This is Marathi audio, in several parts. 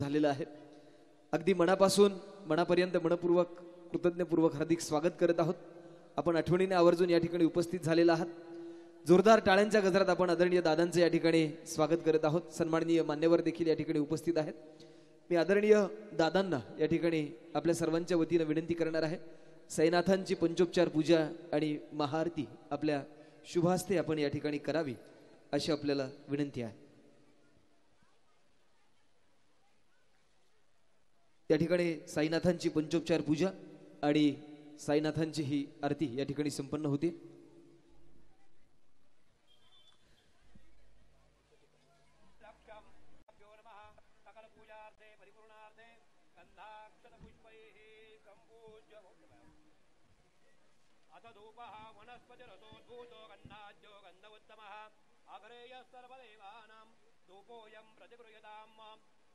झालेला आहे। अगदी मनापासून मनापर्यंत मनपूर्वक कृतज्ञपूर्वक हार्दिक स्वागत करत आहोत। आपण आठवणीने आवर्जून या ठिकाणी उपस्थित झालेला आहात। जोरदार टाळ्यांच्या गजरात आपण आदरणीय दादांचे या ठिकाणी स्वागत करत आहोत। सन्माननीय मान्यवर देखील या ठिकाणी उपस्थित आहेत। मी आदरणीय दादांना या ठिकाणी आपल्या सर्वांच्या वतीने विनंती करणार आहे, साईनाथांची पंचोपचार पूजा आणि महाआरती आपल्या शुभास्ते आपण या ठिकाणी करावी अशी आपल्याला विनंती आहे। या ठिकाणी साईनाथांची पंचोपचार पूजा आणि साईनाथांची ही आरती या ठिकाणी संपन्न होते।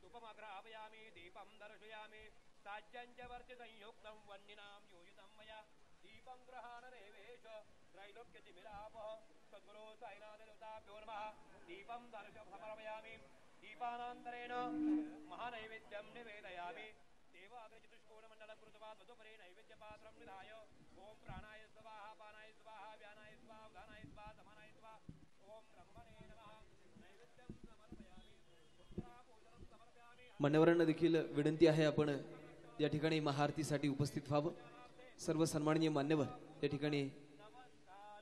धूपमग्रापयामि दीपं दर्शयामि साज्यञ्च संयुक्तं वह्निनां योजितं मया दीपं ग्रहाणदेवेश त्रैलोक्यतिमिरापः सद्गुरो साईनाथदेवताभ्यो नमः। दीपं समर्पयामि दीपानान्तरेण महानैवेद्यं निवेदयामि। देवाग्रचतुष्कोणमण्डलं कृत्वा तदुपरि नैवेद्यपात्रं निधाय ओं प्राणाय स्वाहा पानाय स्वाहा व्यानाय स्वाहा उदानाय स्वाहा समानाय स्वाहा ओं ब्रह्मणे नमः। नैवेद्यं समर्पयामि। मान्यवरांना देखील विनंती आहे, आपण या ठिकाणी महाआरतीसाठी उपस्थित व्हावं। सर्व सन्माननीय मान्यवर या ठिकाणी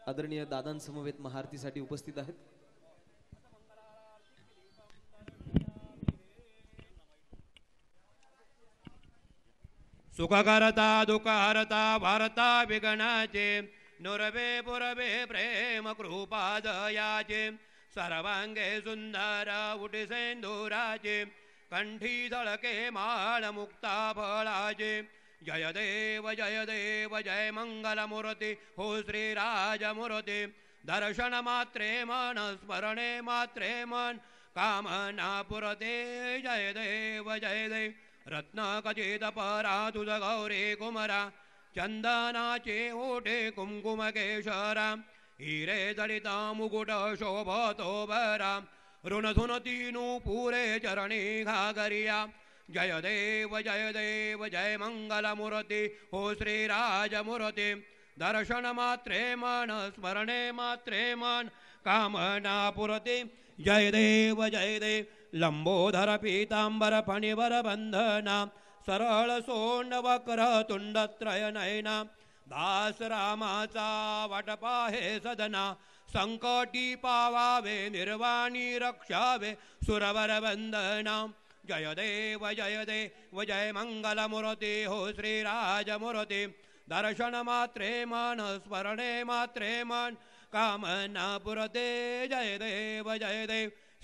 आदरणीय दादांसमवेत महाआरतीसाठी उपस्थित आहेत। सुखकरता दुःखहरता भारता विघ्नाचे नुरवे पुरवे प्रेम कृपा दयाचे सर्वांगे सुंदर उटी सेंदुराचे कंठी झळके माळ मुक्ता फळाचे जय देव जय मंगल मूर्ती हो श्रीराज मूर्ती दर्शन मात्रे मन स्मरणे मात्रे मन कामना पुरते जय देव रत्न खचित परा तुझ गौरी कुमरा चंदनाचे ओठे कुंकुम केशरा हिरे जडिता मुकुट शोभतो बरा ऋणधुनतीनु पुरे चरणी घागरिया जय देव जय मंगल मूर्ती हो श्रीराज मूर्ती दर्शन मात्रे मन स्मरणे मात्रे मन कामना पुरते जय देव लंबोधर पीतांबर फणिवर बंधना सरळ सोंड वक्र तुंडत्रय नयना दास रामाचा वाटपा हे सदना संकटी पावावे निर्वाणी रक्षावे सुरवर वंदना जय देव जय मंगल मूर्ती हो श्रीराज मूर्ती दर्शन मात्रे मन स्मरणे मात्रे मन कामना पुरते जय देव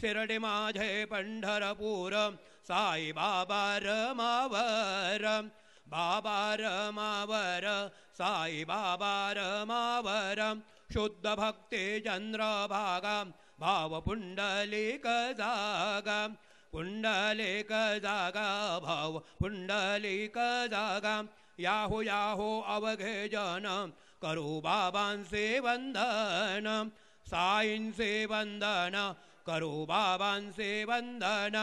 शिरडी माझे पंढरपूर साई बाबा रमावर बाबा रमावर साई बाबा रमावर शुद्ध भक्ती चंद्रभागा भाव पुंडलिक जागा पुंडलिक जागा भाव पुंडलिक जागा याहो अवघे जन करू बाबांचे वंदन साईंचे वंदन करू बाबांचे वंदन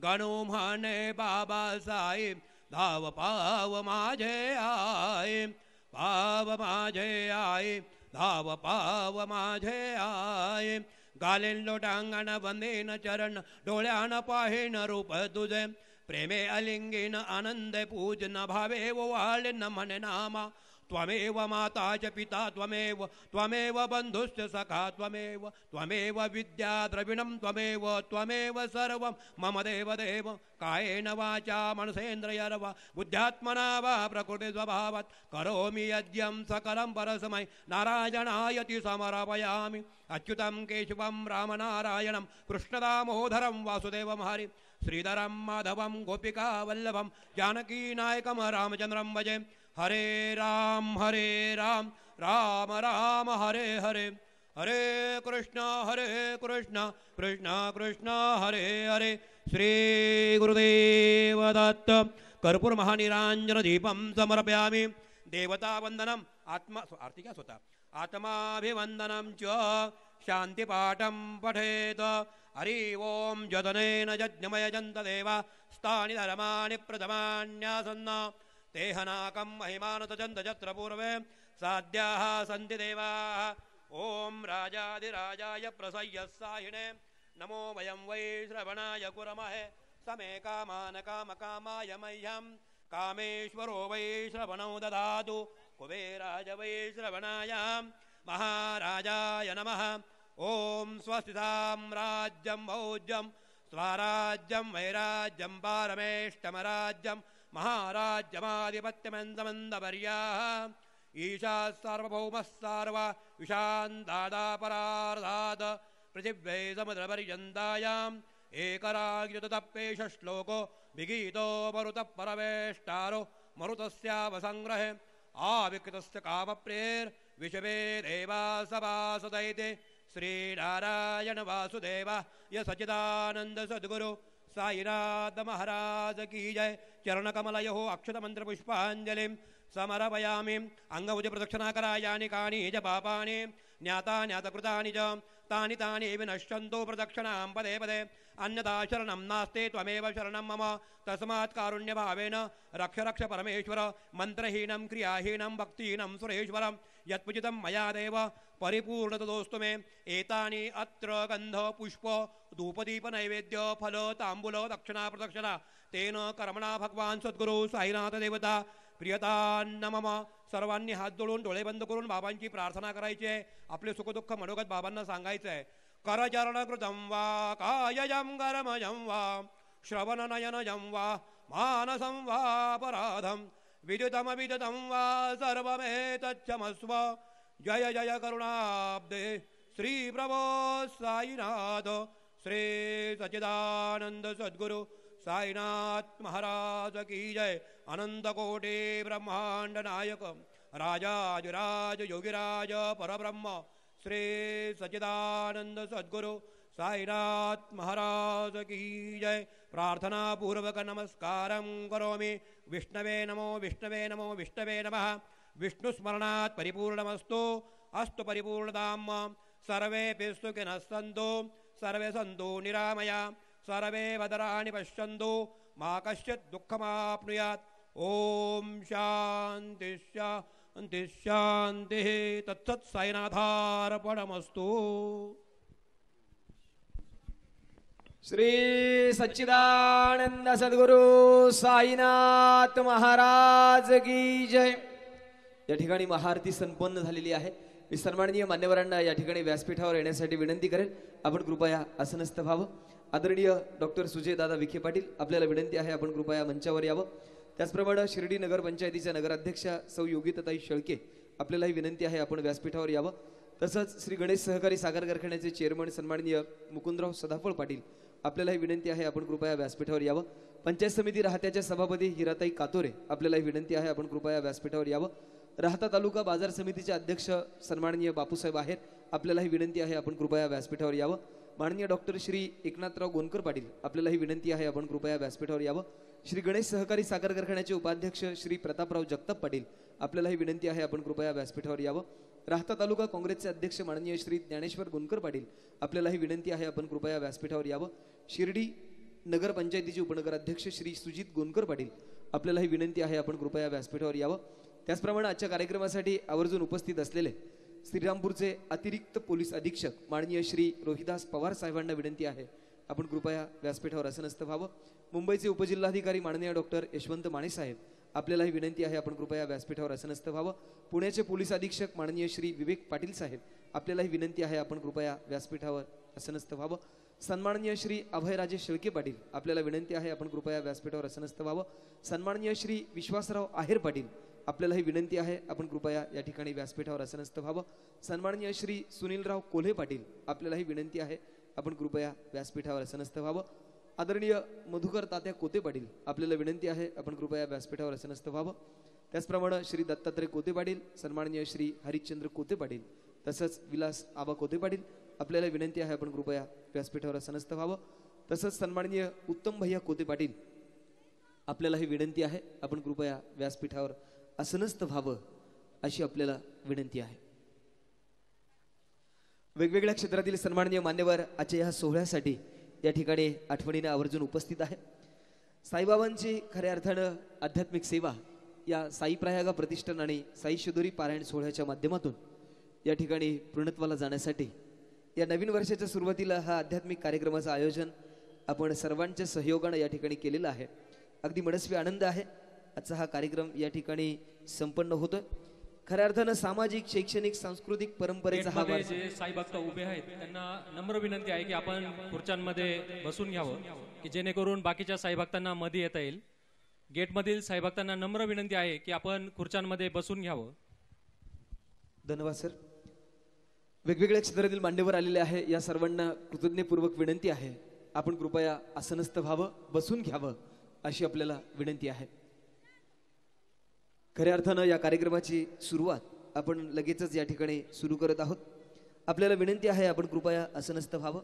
गणू म्हणे बाबा साहेब धाव पाव माझे आई पाव माझे आई धाव पाव माझे आई गालेन लोटांगण वंदेन चरण डोळ्यान पाहेन रूप तुझे प्रेमे अलिंगेन आनंद पूजन भावे वाळेन म्हणे नामा त्वमेव माता च पिता त्वमेव बंधुश्च सखा त्वमेव विद्या द्रविणं त्वमेव सर्वं मम देव कायेन वाचा मनसेन्द्रियर्वा बुद्ध्यात्मना वा प्रकृति स्वभावात् करोमि यज्ञं सकलं परस्मै नारायणायति समर्पयामि अच्युतं केशवं रामनारायणं कृष्णदामोदरं वासुदेवं हरि श्रीधरं माधवं गोपिका वल्लभं जानकीनायकं रामचन्द्रं भजे हरे राम राम राम हरे हरे हरे कृष्ण कृष्ण कृष्ण हरे हरे श्री गुरुदेव दत्त कर्पूर महानिरांजन दीपं समर्पयामि देवता वंदनम आत्मा आरती क्या स्वतः आत्माभिवंदनम च शांतिपाठं पठेत हरि ओम जदनेन यज्ञमयजन्त देवा स्थानि धर्माणि प्रथमान्यासन्न तेहनाकं महिमानतजन्त यत्र पूर्वे साध्याः सन्ति देवाः ओम राजाधिराजाय प्रसय्यस्साहिणे नमो वयं वै श्रवणाय कुर्महे समे कामान कामकामाय मह्यं कामेश्वरो वै श्रवणौ ददातु कुबेराय वै श्रवणाय महाराजाय नमः ओम स्वस्ति साम्राज्यं भोज्यं स्वराज्यं वैराज्यं पारमेष्टमराज्यं महाराज्यमाधिपत्यमन्दमन्दपर्याः ईशा सार्वभौमः सार्व विशान्तादापरार्धात् पृथिव्यै समुद्रपर्यन्तायाम् एकराग्युतपेश श्लोको विगीतो मरुतः परवेष्टारो मरुतस्यावसंग्रहे आविकृतस्य कामप्रेर्विषवे देवा सभासदैते श्रीनारायण वासुदेव य सच्चिदानंद सद्गुरु साईनाथ महाराज की जय चरणकमलयो अक्षतमंत्र पुष्पांजलिं समर्पयामि अंगभुज प्रदक्षिणा करायानि कानि च पापानि ज्ञाता ज्ञातकृतानि च तानि तानि विनश्यन्तु प्रदक्षिणां पदे पदे अन्यथा शरणं नास्ति त्वमेव शरणं मम तस्मात् कारुण्यभावेन रक्ष रक्ष परमेश्वर मन्त्रहीनं क्रियाहीनं भक्तिहीनं सुरेश्वरं यत्पुजितं मया देव परिपूर्णतदोस्तु मे एतानि अत्र गन्ध पुष्प धूपदीप नैवेद्य फल तांबूल दक्षिणा प्रदक्षिणा तेन कर्मणा भगवान सद्गुरु साईनाथ देवता प्रियतान्न मम सर्वांनी हात जोडून डोळे बंद करून बाबांची प्रार्थना करायची आहे आपले सुखदुःख मनोगत बाबांना सांगायचं आहे करचरणकृतं वा कायजं कर्मजं वा श्रवणनयनजं वा मानसं वा अपराधं विदितमविदितं वा सर्वमेतच्छमस्व जय जय करुणाब्दे श्री प्रभो साईनाथ श्री सच्चिदानंद सद्गुरु साईनाथ महाराज की जय अनंत कोटि ब्रह्मांड नायक राजाधिराज योगिराज परब्रह्म श्री सच्चिदानंद सद्गुरु साईनाथ महाराज की जय प्रार्थना पूर्वक नमस्कारं करोमि विष्णवे नमो विष्णवे नमो विष्णवे नमः विष्णुस्मरणात् परिपूर्णमस्तु अस्तु परिपूर्णताम् सर्वेऽपि सुखिनः सन्तु सर्वे सन्तु निरामया सर्वे भद्राणि पश्यन्तु मा कश्चित् दुःखमाप्नुयात् ओम शांति शांति शांतिः तत्सत् साईनाथार्पणमस्तु। श्री सच्चिदानंद सद्गुरु साईनाथ महाराज की जय। या ठिकाणी महाआरती संपन्न झालेली आहे। मी सन्माननीय मान्यवरांना या ठिकाणी व्यासपीठावर येण्यासाठी विनंती करेन आपण कृपया आसनस्थ व्हावं। आदरणीय डॉक्टर सुजय दादा विखे पाटील आपल्याला विनंती आहे आपण कृपया मंचावर यावं। त्याचप्रमाणे शिर्डी नगर पंचायतीच्या नगराध्यक्षा सौ योगिताताई शेळके आपल्यालाही विनंती आहे आपण व्यासपीठावर यावं। तसंच श्री गणेश सहकारी साखर कारखान्याचे चेअरमन सन्माननीय मुकुंदराव सदाफळ पाटील आपल्यालाही विनंती आहे आपण कृपया व्यासपीठावर यावं। पंचायत समिती राहत्याच्या सभापती हिराताई कातोरे आपल्यालाही विनंती आहे आपण कृपया व्यासपीठावर यावं। राहता तालुका बाजार समितीचे अध्यक्ष सन्माननीय बापूसाहेब आहेर आपल्यालाही विनंती आहे आपण कृपया व्यासपीठावर यावं। माननीय डॉक्टर श्री एकनाथराव गोनकर पाटील आपल्यालाही विनंती आहे आपण कृपया व्यासपीठावर यावं। श्री गणेश सहकारी साखर कारखान्याचे उपाध्यक्ष श्री प्रतापराव जगताप पाटील आपल्यालाही विनंती आहे आपण कृपया व्यासपीठावर यावं। राहता तालुका काँग्रेसचे अध्यक्ष माननीय श्री ज्ञानेश्वर गोनकर पाटील आपल्यालाही विनंती आहे आपण कृपया व्यासपीठावर यावं। शिर्डी नगर पंचायतीचे उपनगराध्यक्ष श्री सुजित गोनकर पाटील आपल्यालाही विनंती आहे आपण कृपया व्यासपीठावर यावं। त्याचप्रमाणे आजच्या कार्यक्रमासाठी आवर्जून उपस्थित असलेले श्रीरामपूरचे अतिरिक्त पोलीस अधीक्षक माननीय श्री रोहिदास पवार साहेबांना विनंती आहे आपण कृपया व्यासपीठावर आसनस्थ व्हावं। मुंबईचे उपजिल्हाधिकारी माननीय डॉक्टर यशवंत माने साहेब आपल्यालाही विनंती आहे आपण कृपया व्यासपीठावर आसनस्थ व्हावं। पुण्याचे पोलीस अधीक्षक माननीय श्री विवेक पाटील साहेब आपल्यालाही विनंती आहे आपण कृपया व्यासपीठावर आसनस्थ व्हावं। सन्माननीय श्री अभयराजे शेळके पाटील आपल्याला विनंती आहे आपण कृपया व्यासपीठावर आसनस्थ व्हावं। सन्माननीय श्री विश्वासराव आहेर पाटील आपल्यालाही विनंती आहे आपण कृपया या ठिकाणी व्यासपीठावर आसनस्थ व्हावं। सन्माननीय श्री सुनीलराव कोल्हे पाटील आपल्यालाही विनंती आहे आपण कृपया व्यासपीठावर आसनस्थ व्हावं। आदरणीय मधुकर तात्या कोते पाटील आपल्याला विनंती आहे आपण कृपया व्यासपीठावर आसनस्थ व्हावं। त्याचप्रमाणे श्री दत्तात्रय कोते पाटील सन्माननीय श्री हरिश्चंद्र कोते पाटील तसंच विलास आबा कोते पाटील आपल्याला विनंती आहे आपण कृपया व्यासपीठावर आसनस्थ व्हावं। तसंच सन्माननीय उत्तम भैया कोते पाटील आपल्यालाही विनंती आहे आपण कृपया व्यासपीठावर आसनस्थ व्हावं अशी आपल्याला विनंती आहे। वेगवेगळ्या क्षेत्रातील सन्माननीय मान्यवर आजच्या या सोहळ्यासाठी या ठिकाणी आठवणीने आवर्जून उपस्थित आहे. साईबाबांची खऱ्या अर्थानं आध्यात्मिक सेवा या साई प्रयागा प्रतिष्ठान आणि साई शिदोरी पारायण सोहळ्याच्या माध्यमातून या ठिकाणी पूर्णत्वाला जाण्यासाठी या नवीन वर्षाच्या सुरुवातीला हा आध्यात्मिक कार्यक्रमाचं आयोजन आपण सर्वांच्या सहयोगाने या ठिकाणी केलेलं आहे. अगदी मनस्वी आनंद आहे. आजचा हा कार्यक्रम या ठिकाणी संपन्न होतोय. खऱ्या अर्थानं सामाजिक, शैक्षणिक, सांस्कृतिक परंपरेचा हा वारसा. जे साई भक्त उभे आहेत त्यांना नम्र विनंती आहे की आपण खुर्च्यांमध्ये बसून घ्यावं की जेणेकरून बाकीच्या साई भक्तांना मध्ये येता येईल. गेटमधील साई भक्तांना नम्र विनंती आहे की आपण खुर्च्यांमध्ये बसून घ्यावं. धन्यवाद सर. वेगवेगळ्या क्षेत्रातील मान्यवर आलेले आहे. या सर्वांना कृतज्ञपूर्वक विनंती आहे आपण कृपया आसनस्थ व्हावं, बसून घ्यावं अशी आपल्याला विनंती आहे. खऱ्या अर्थानं या कार्यक्रमाची सुरुवात आपण लगेचच या ठिकाणी सुरू करत आहोत. आपल्याला विनंती आहे आपण कृपया आसनस्थ व्हावं.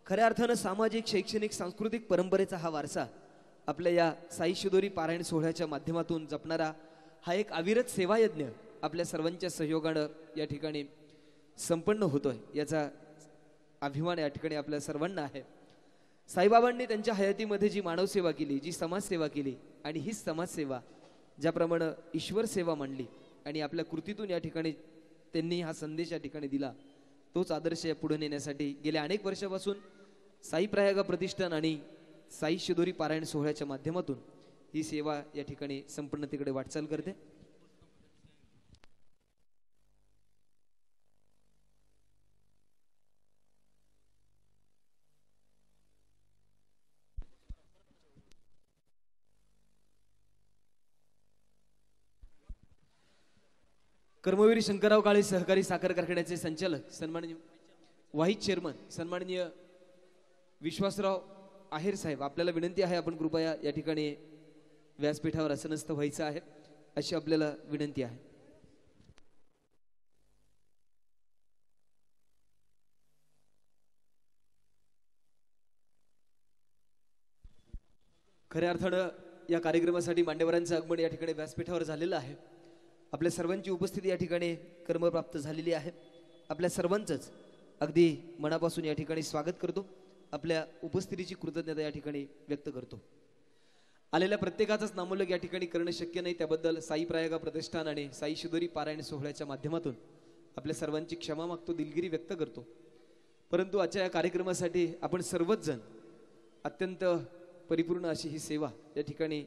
खऱ्या अर्थानं सामाजिक, शैक्षणिक, सांस्कृतिक परंपरेचा हा वारसा आपल्या या साई शिदोरी पारायण सोहळ्याच्या माध्यमातून जपणारा हा एक अविरत सेवायज्ञ आपल्या सर्वांच्या सहयोगानं या ठिकाणी संपन्न होतोय. याचा अभिमान या ठिकाणी आपल्या सर्वांना आहे. साईबाबांनी त्यांच्या हयातीमध्ये जी मानवसेवा केली, जी समाजसेवा केली आणि हीच समाजसेवा ज्याप्रमाणे ईश्वर सेवा मांडली आणि आपल्या कृतीतून या ठिकाणी त्यांनी हा संदेश या ठिकाणी दिला, तोच आदर्श पुढे नेण्यासाठी गेल्या अनेक वर्षापासून साई प्रयागा प्रतिष्ठान आणि साई शिदोरी पारायण सोहळ्याच्या माध्यमातून ही सेवा या ठिकाणी संपन्नतेकडे वाटचाल करते. कर्मवीर शंकरराव काळे सहकारी साखर कारखान्याचे संचालक सन्माननीय व्हाईस चेअरमन सन्माननीय विश्वासराव आहेर साहेब, आपल्याला विनंती आहे आपण कृपया या ठिकाणी व्यासपीठावर आसनस्थ व्हायचं आहे अशी आपल्याला विनंती आहे. खऱ्या अर्थानं या कार्यक्रमासाठी मान्यवरांचं आगमन या ठिकाणी व्यासपीठावर झालेलं आहे. आपल्या सर्वांची उपस्थिती या ठिकाणी कर्मप्राप्त झालेली आहे. आपल्या सर्वांचंच अगदी मनापासून या ठिकाणी स्वागत करतो. आपल्या उपस्थितीची कृतज्ञता या ठिकाणी व्यक्त करतो. आलेल्या प्रत्येकाचाच नामोल्लेख या ठिकाणी करणं शक्य नाही, त्याबद्दल साई प्रयागा प्रतिष्ठान आणि साई शिदोरी पारायण सोहळ्याच्या माध्यमातून आपल्या सर्वांची क्षमा मागतो, दिलगिरी व्यक्त करतो. परंतु आजच्या या कार्यक्रमासाठी आपण सर्वच जण अत्यंत परिपूर्ण अशी ही सेवा या ठिकाणी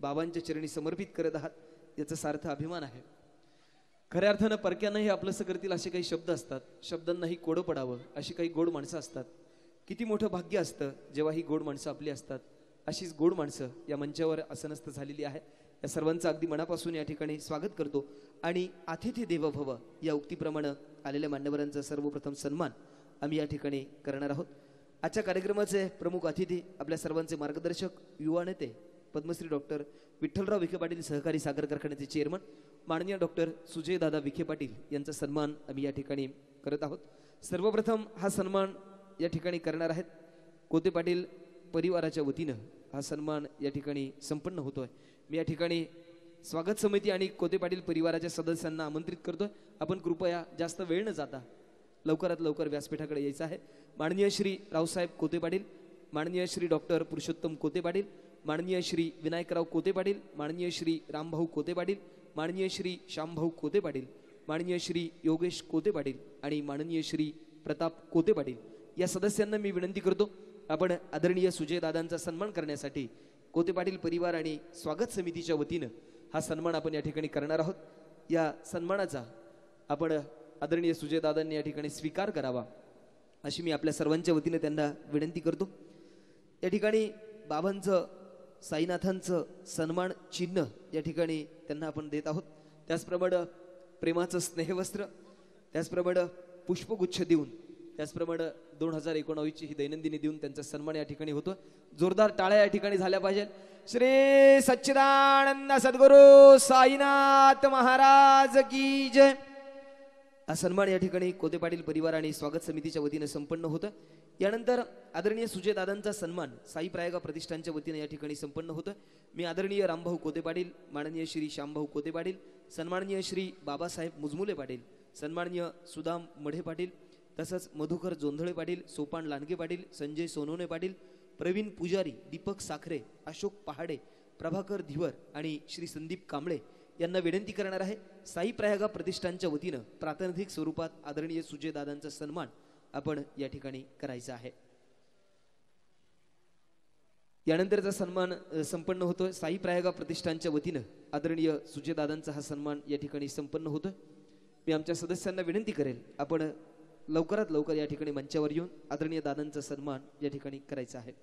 बाबांच्या चरणी समर्पित करत आहात, याचा सार्थ अभिमान आहे. खऱ्या अर्थानं परक्यानंही आपलंसं करतील असे काही शब्द असतात, शब्दांनाही कोडं पडावं अशी काही गोड माणसं असतात. किती मोठं भाग्य असतं जेव्हा ही गोड माणसं आपली असतात. अशीच गोड माणसं या मंचावर आसनस्थ झालेली आहे. या सर्वांचं अगदी मनापासून या ठिकाणी स्वागत करतो आणि अतिथी देवो भव या उक्तीप्रमाणे आलेल्या मान्यवरांचा सर्वप्रथम सन्मान आम्ही या ठिकाणी करणार आहोत. आजच्या कार्यक्रमाचे प्रमुख अतिथी आपल्या सर्वांचे मार्गदर्शक, युवा नेते, पद्मश्री डॉक्टर विठ्ठलराव विखे पाटील सहकारी साखर कारखान्याचे चेअरमन माननीय डॉक्टर सुजयदादा विखे पाटील यांचा सन्मान आम्ही या ठिकाणी करत आहोत. सर्वप्रथम हा सन्मान या ठिकाणी करणार आहेत कोते पाटील परिवाराच्या वतीनं. हा सन्मान या ठिकाणी संपन्न होतोय. मी या ठिकाणी स्वागत समिती आणि कोते पाटील परिवाराच्या सदस्यांना आमंत्रित करतोय. आपण कृपया जास्त वेळ न जाता लवकरात लवकर व्यासपीठाकडे यायचं आहे. माननीय श्री रावसाहेब कोते पाटील, माननीय श्री डॉक्टर पुरुषोत्तम कोते पाटील, माननीय श्री विनायकराव कोते पाटील, माननीय श्री रामभाऊ कोते पाटील, माननीय श्री श्यामभाऊ कोते पाटील, माननीय श्री योगेश कोते पाटील आणि माननीय श्री प्रताप कोते पाटील या सदस्यांना मी विनंती करतो आपण आदरणीय सुजयदादांचा सन्मान करण्यासाठी कोते पाटील परिवार आणि स्वागत समितीच्या वतीनं हा सन्मान आपण या ठिकाणी करणार आहोत. या सन्मानाचा आपण आदरणीय सुजयदादांनी या ठिकाणी स्वीकार करावा अशी मी आपल्या सर्वांच्या वतीने त्यांना विनंती करतो. या ठिकाणी बाबांचं, साईनाथांचं सन्मान चिन्ह या ठिकाणी त्यांना आपण देत आहोत. त्याचप्रमाणे प्रेमाचं स्नेहवस्त्र, त्याचप्रमाणे पुष्पगुच्छ देऊन, त्याचप्रमाणे 2019ची ही दैनंदिनी देऊन त्यांचा सन्मान या ठिकाणी होतो. जोरदार टाळ्या या ठिकाणी झाल्या पाहिजेत. श्री सच्चिदानंद सद्गुरु साईनाथ महाराज की जय. हा सन्मान या ठिकाणी कोते पाटील परिवार आणि स्वागत समितीच्या वतीने संपन्न होतं. यानंतर आदरणीय सुजयदादांचा सन्मान साई प्रयागा प्रतिष्ठानच्या वतीने या ठिकाणी संपन्न होतं. मी आदरणीय रामभाऊ कोते पाटील, माननीय श्री श्यामभाऊ कोते पाटील, सन्माननीय श्री बाबासाहेब मुजमुले पाटील, सन्माननीय सुदाम मढे पाटील तसंच मधुकर जोंधळे पाटील, सोपान लांडगे पाटील, संजय सोनवणे पाटील, प्रवीण पुजारी, दीपक साखरे, अशोक पहाडे, प्रभाकर धिवर आणि श्री संदीप कांबळे यांना विनंती करणार आहे, साई प्रयागा प्रतिष्ठानच्या वतीनं प्रातिनिधिक स्वरूपात आदरणीय सुजयदादांचा सन्मान आपण या ठिकाणी करायचा आहे. यानंतरचा सन्मान संपन्न होतोय. साई प्रयागा प्रतिष्ठानच्या वतीनं आदरणीय सुजयदादांचा हा सन्मान या ठिकाणी संपन्न होतोय. मी आमच्या सदस्यांना विनंती करेल, आपण लवकरात लवकर या ठिकाणी मंचावर येऊन आदरणीय दादांचा सन्मान या ठिकाणी करायचा आहे.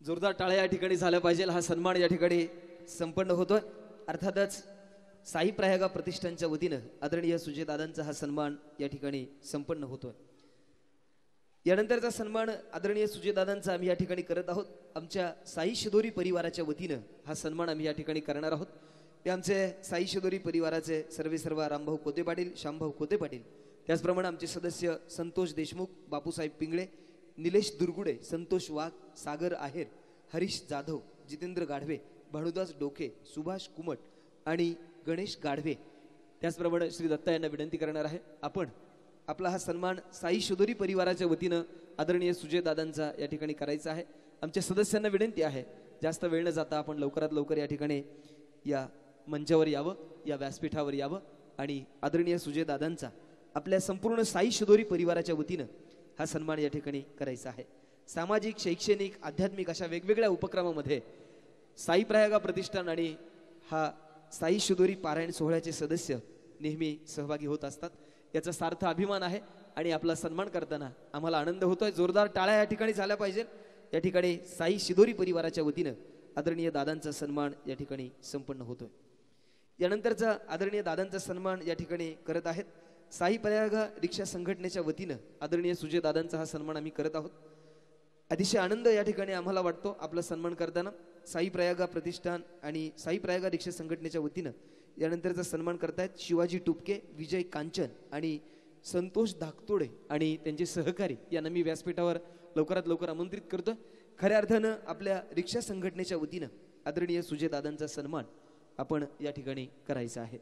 जोरदार टाळ्या या ठिकाणी झाल्या पाहिजे. हा सन्मान या ठिकाणी संपन्न होतोय. अर्थातच साई प्रयागा प्रतिष्ठानच्या वतीनं आदरणीय सुजयदादांचा हा सन्मान या ठिकाणी संपन्न होतोय. यानंतरचा सन्मान आदरणीय सुजयदादांचा आम्ही या ठिकाणी करत आहोत. आमच्या साई शिदोरी परिवाराच्या वतीनं हा सन्मान आम्ही या ठिकाणी करणार आहोत. ते आमचे साई शिदोरी परिवाराचे सर्व रामभाऊ कोते पाटील, श्यामभाऊ कोते पाटील, त्याचप्रमाणे आमचे सदस्य संतोष देशमुख, बापूसाहेब पिंगळे, निलेश दुर्गुडे, संतोष वाघ, सागर आहेर, हरीश जाधव, जितेंद्र गाढवे, भानुदास डोके, सुभाष कुमट आणि गणेश गाढवे, त्याचप्रमाणे श्री दत्ता यांना विनंती करणार आहे, आपण आपला हा सन्मान साई शिदोरी परिवाराच्या वतीनं आदरणीय सुजयदादांचा या ठिकाणी करायचा आहे. आमच्या सदस्यांना विनंती आहे, जास्त वेळ न जाता आपण लवकरात लवकर या ठिकाणी या मंचावर यावं, या व्यासपीठावर यावं आणि आदरणीय सुजयदादांचा आपल्या संपूर्ण साई शिदोरी परिवाराच्या वतीनं हा सन्मान या ठिकाणी करायचा आहे. सामाजिक, शैक्षणिक, आध्यात्मिक अशा वेगवेगळ्या उपक्रमामध्ये साई प्रयागा प्रतिष्ठान आणि हा साई शिदोरी पारायण सोहळ्याचे सदस्य नेहमी सहभागी होत असतात. याचा सार्थ अभिमान आहे आणि आपला सन्मान करताना आम्हाला आनंद होतोय. जोरदार टाळ्या या ठिकाणी झाल्या पाहिजे. या ठिकाणी साई शिदोरी परिवाराच्या वतीनं आदरणीय दादांचा सन्मान या ठिकाणी संपन्न होतोय. यानंतरचा आदरणीय दादांचा सन्मान या ठिकाणी करत आहेत साई प्रयागा रिक्षा संघटनेच्या वतीनं आदरणीय सुजयदादांचा हा सन्मान आम्ही करत आहोत. अतिशय आनंद या ठिकाणी आम्हाला वाटतो आपला सन्मान करताना. साई प्रयागा प्रतिष्ठान आणि साई प्रयागा रिक्षा संघटनेच्या वतीनं यानंतरचा सन्मान करतायत शिवाजी टुपके, विजय कांचन आणि संतोष धाकतोडे आणि त्यांचे सहकारी यांना मी व्यासपीठावर लवकरात लवकर आमंत्रित करतो. खऱ्या अर्थानं आपल्या रिक्षा संघटनेच्या वतीनं आदरणीय सुजयदादांचा सन्मान आपण या ठिकाणी करायचा आहे.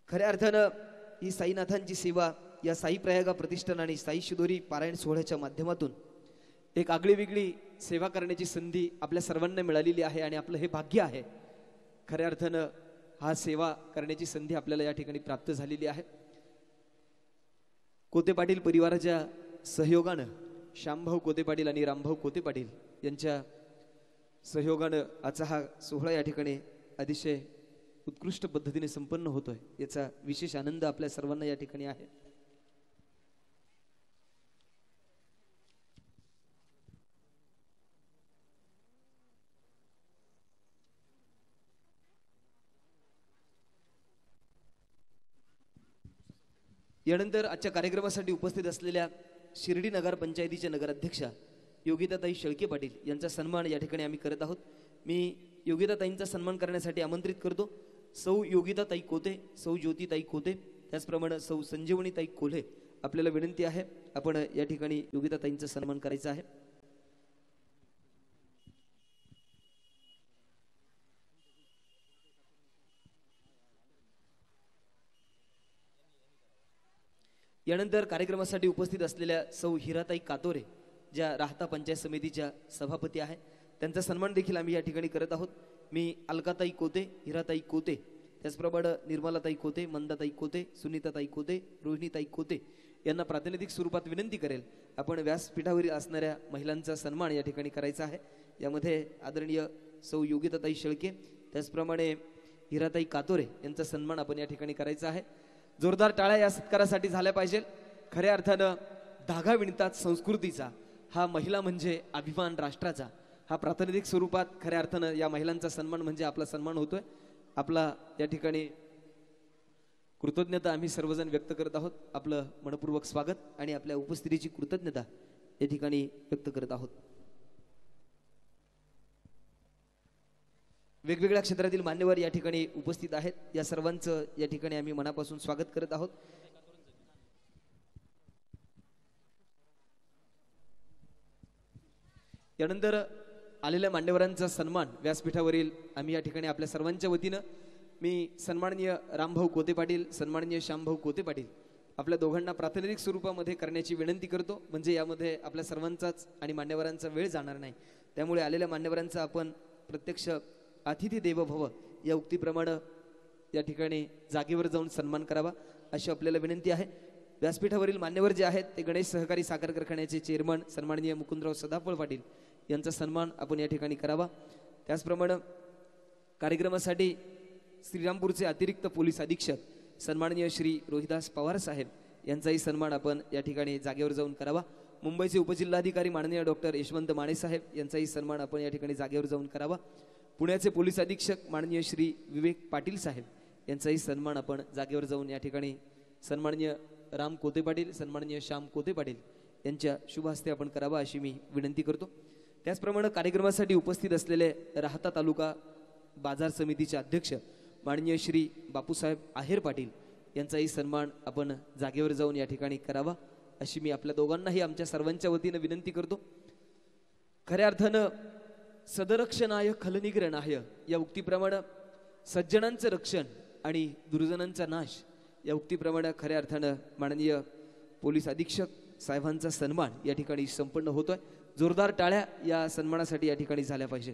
खऱ्या अर्थानं ही साईनाथांची सेवा या साई प्रयागा प्रतिष्ठान आणि साई शिदोरी पारायण सोहळ्याच्या माध्यमातून एक आगळी वेगळी सेवा करण्याची संधी आपल्या सर्वांना मिळालेली आहे आणि आपलं हे भाग्य आहे. खऱ्या अर्थानं हा सेवा करण्याची संधी आपल्याला या ठिकाणी प्राप्त झालेली आहे. कोते पाटील परिवाराच्या सहयोगानं श्यामभाऊ कोते पाटील आणि रामभाऊ कोते पाटील यांच्या सहयोगानं आजचा हा सोहळा या ठिकाणी अतिशय उत्कृष्ट पद्धतीने संपन्न होतोय. याचा विशेष आनंद आपल्या सर्वांना या ठिकाणी आहे. यानंतर आजच्या कार्यक्रमासाठी उपस्थित असलेल्या शिर्डी नगर पंचायतीच्या नगराध्यक्षा योगिताताई शेळके पाटील यांचा सन्मान या ठिकाणी आम्ही करत आहोत. मी योगिताताईंचा सन्मान करण्यासाठी आमंत्रित करतो सौ योगिताताई कोते, सौ ज्योतिताई कोते, त्याचप्रमाणे सौ संजीवनीताई कोल्हे. आपल्याला विनंती आहे, आपण या ठिकाणी योगिताताईंचा सन्मान करायचा आहे. यानंतर कार्यक्रमासाठी उपस्थित असलेल्या सौ हिराताई कातोरे, ज्या राहता पंचायत समितीच्या सभापती आहे, त्यांचा सन्मान देखील आम्ही या ठिकाणी करत आहोत. मी अलकाताई कोते, हिराताई कोते, त्याचप्रमाणे निर्मलाताई कोते, मंदाताई कोते, सुनीताताई कोते, रोहिणीताई कोते यांना प्रातिनिधिक स्वरूपात विनंती करेल, आपण व्यासपीठावरील असणाऱ्या महिलांचा सन्मान या ठिकाणी करायचा आहे. यामध्ये आदरणीय सौ योगिताताई शेळके, त्याचप्रमाणे हिराताई कातोरे यांचा सन्मान आपण या ठिकाणी करायचा आहे. जोरदार टाळ्या या सत्कारासाठी झाल्या पाहिजे. खऱ्या अर्थानं धागा विणतात संस्कृतीचा, हा महिला म्हणजे अभिमान राष्ट्राचा. हा प्रातिनिधिक स्वरूपात खऱ्या अर्थानं या महिलांचा सन्मान म्हणजे आपला सन्मान होतोय. आपला या ठिकाणी कृतज्ञता आम्ही सर्वजण व्यक्त करत आहोत. आपलं मनपूर्वक स्वागत आणि आपल्या उपस्थितीची कृतज्ञता या ठिकाणी व्यक्त करत आहोत. वेगवेगळ्या क्षेत्रातील मान्यवर या ठिकाणी उपस्थित आहेत. या सर्वांचं या ठिकाणी आम्ही मनापासून स्वागत करत आहोत. यानंतर आलेल्या मान्यवरांचा सन्मान व्यासपीठावरील आम्ही या ठिकाणी आपल्या सर्वांच्या वतीनं मी सन्माननीय रामभाऊ कोते पाटील, सन्माननीय श्यामभाऊ कोते पाटील आपल्या दोघांना प्रातिनिधिक स्वरूपामध्ये करण्याची विनंती करतो. म्हणजे यामध्ये आपल्या सर्वांचाच आणि मान्यवरांचा वेळ जाणार नाही. त्यामुळे आलेल्या मान्यवरांचा आपण प्रत्यक्ष अतिथी देव भव या उक्तीप्रमाणे या ठिकाणी जागेवर जाऊन सन्मान करावा अशी आपल्याला विनंती आहे. व्यासपीठावरील मान्यवर जे आहेत ते गणेश सहकारी साखर कारखान्याचे चेअरमन सन्माननीय मुकुंदराव सदाफळ पाटील यांचा सन्मान आपण या ठिकाणी करावा. त्याचप्रमाणे कार्यक्रमासाठी श्रीरामपूरचे अतिरिक्त पोलीस अधीक्षक सन्माननीय श्री रोहिदास पवार साहेब यांचाही सन्मान आपण या ठिकाणी जागेवर जाऊन करावा. मुंबईचे उपजिल्हाधिकारी माननीय डॉक्टर यशवंत माने साहेब यांचाही सन्मान आपण या ठिकाणी जागेवर जाऊन करावा. पुण्याचे पोलीस अधीक्षक माननीय श्री विवेक पाटील साहेब यांचाही सन्मान आपण जागेवर जाऊन या ठिकाणी सन्माननीय राम कोते पाटील, सन्माननीय श्याम कोते पाटील यांच्या शुभ हस्ते आपण करावा अशी मी विनंती करतो. त्याचप्रमाणे कार्यक्रमासाठी उपस्थित असलेले राहता तालुका बाजार समितीचे अध्यक्ष माननीय श्री बापूसाहेब आहेर पाटील यांचाही सन्मान आपण जागेवर जाऊन या ठिकाणी करावा अशी मी आपल्या दोघांनाही आमच्या सर्वांच्या वतीनं विनंती करतो. खऱ्या अर्थानं सदरक्षणाय खलनिग्रहणाय या उक्तीप्रमाणे सज्जनांचं रक्षण आणि दुर्जनांचा नाश या उक्तीप्रमाणे खऱ्या अर्थानं माननीय पोलीस अधीक्षक साहेबांचा सन्मान या ठिकाणी संपन्न होतोय. जोरदार टाळ्या या सन्मानासाठी या ठिकाणी झाल्या पाहिजे.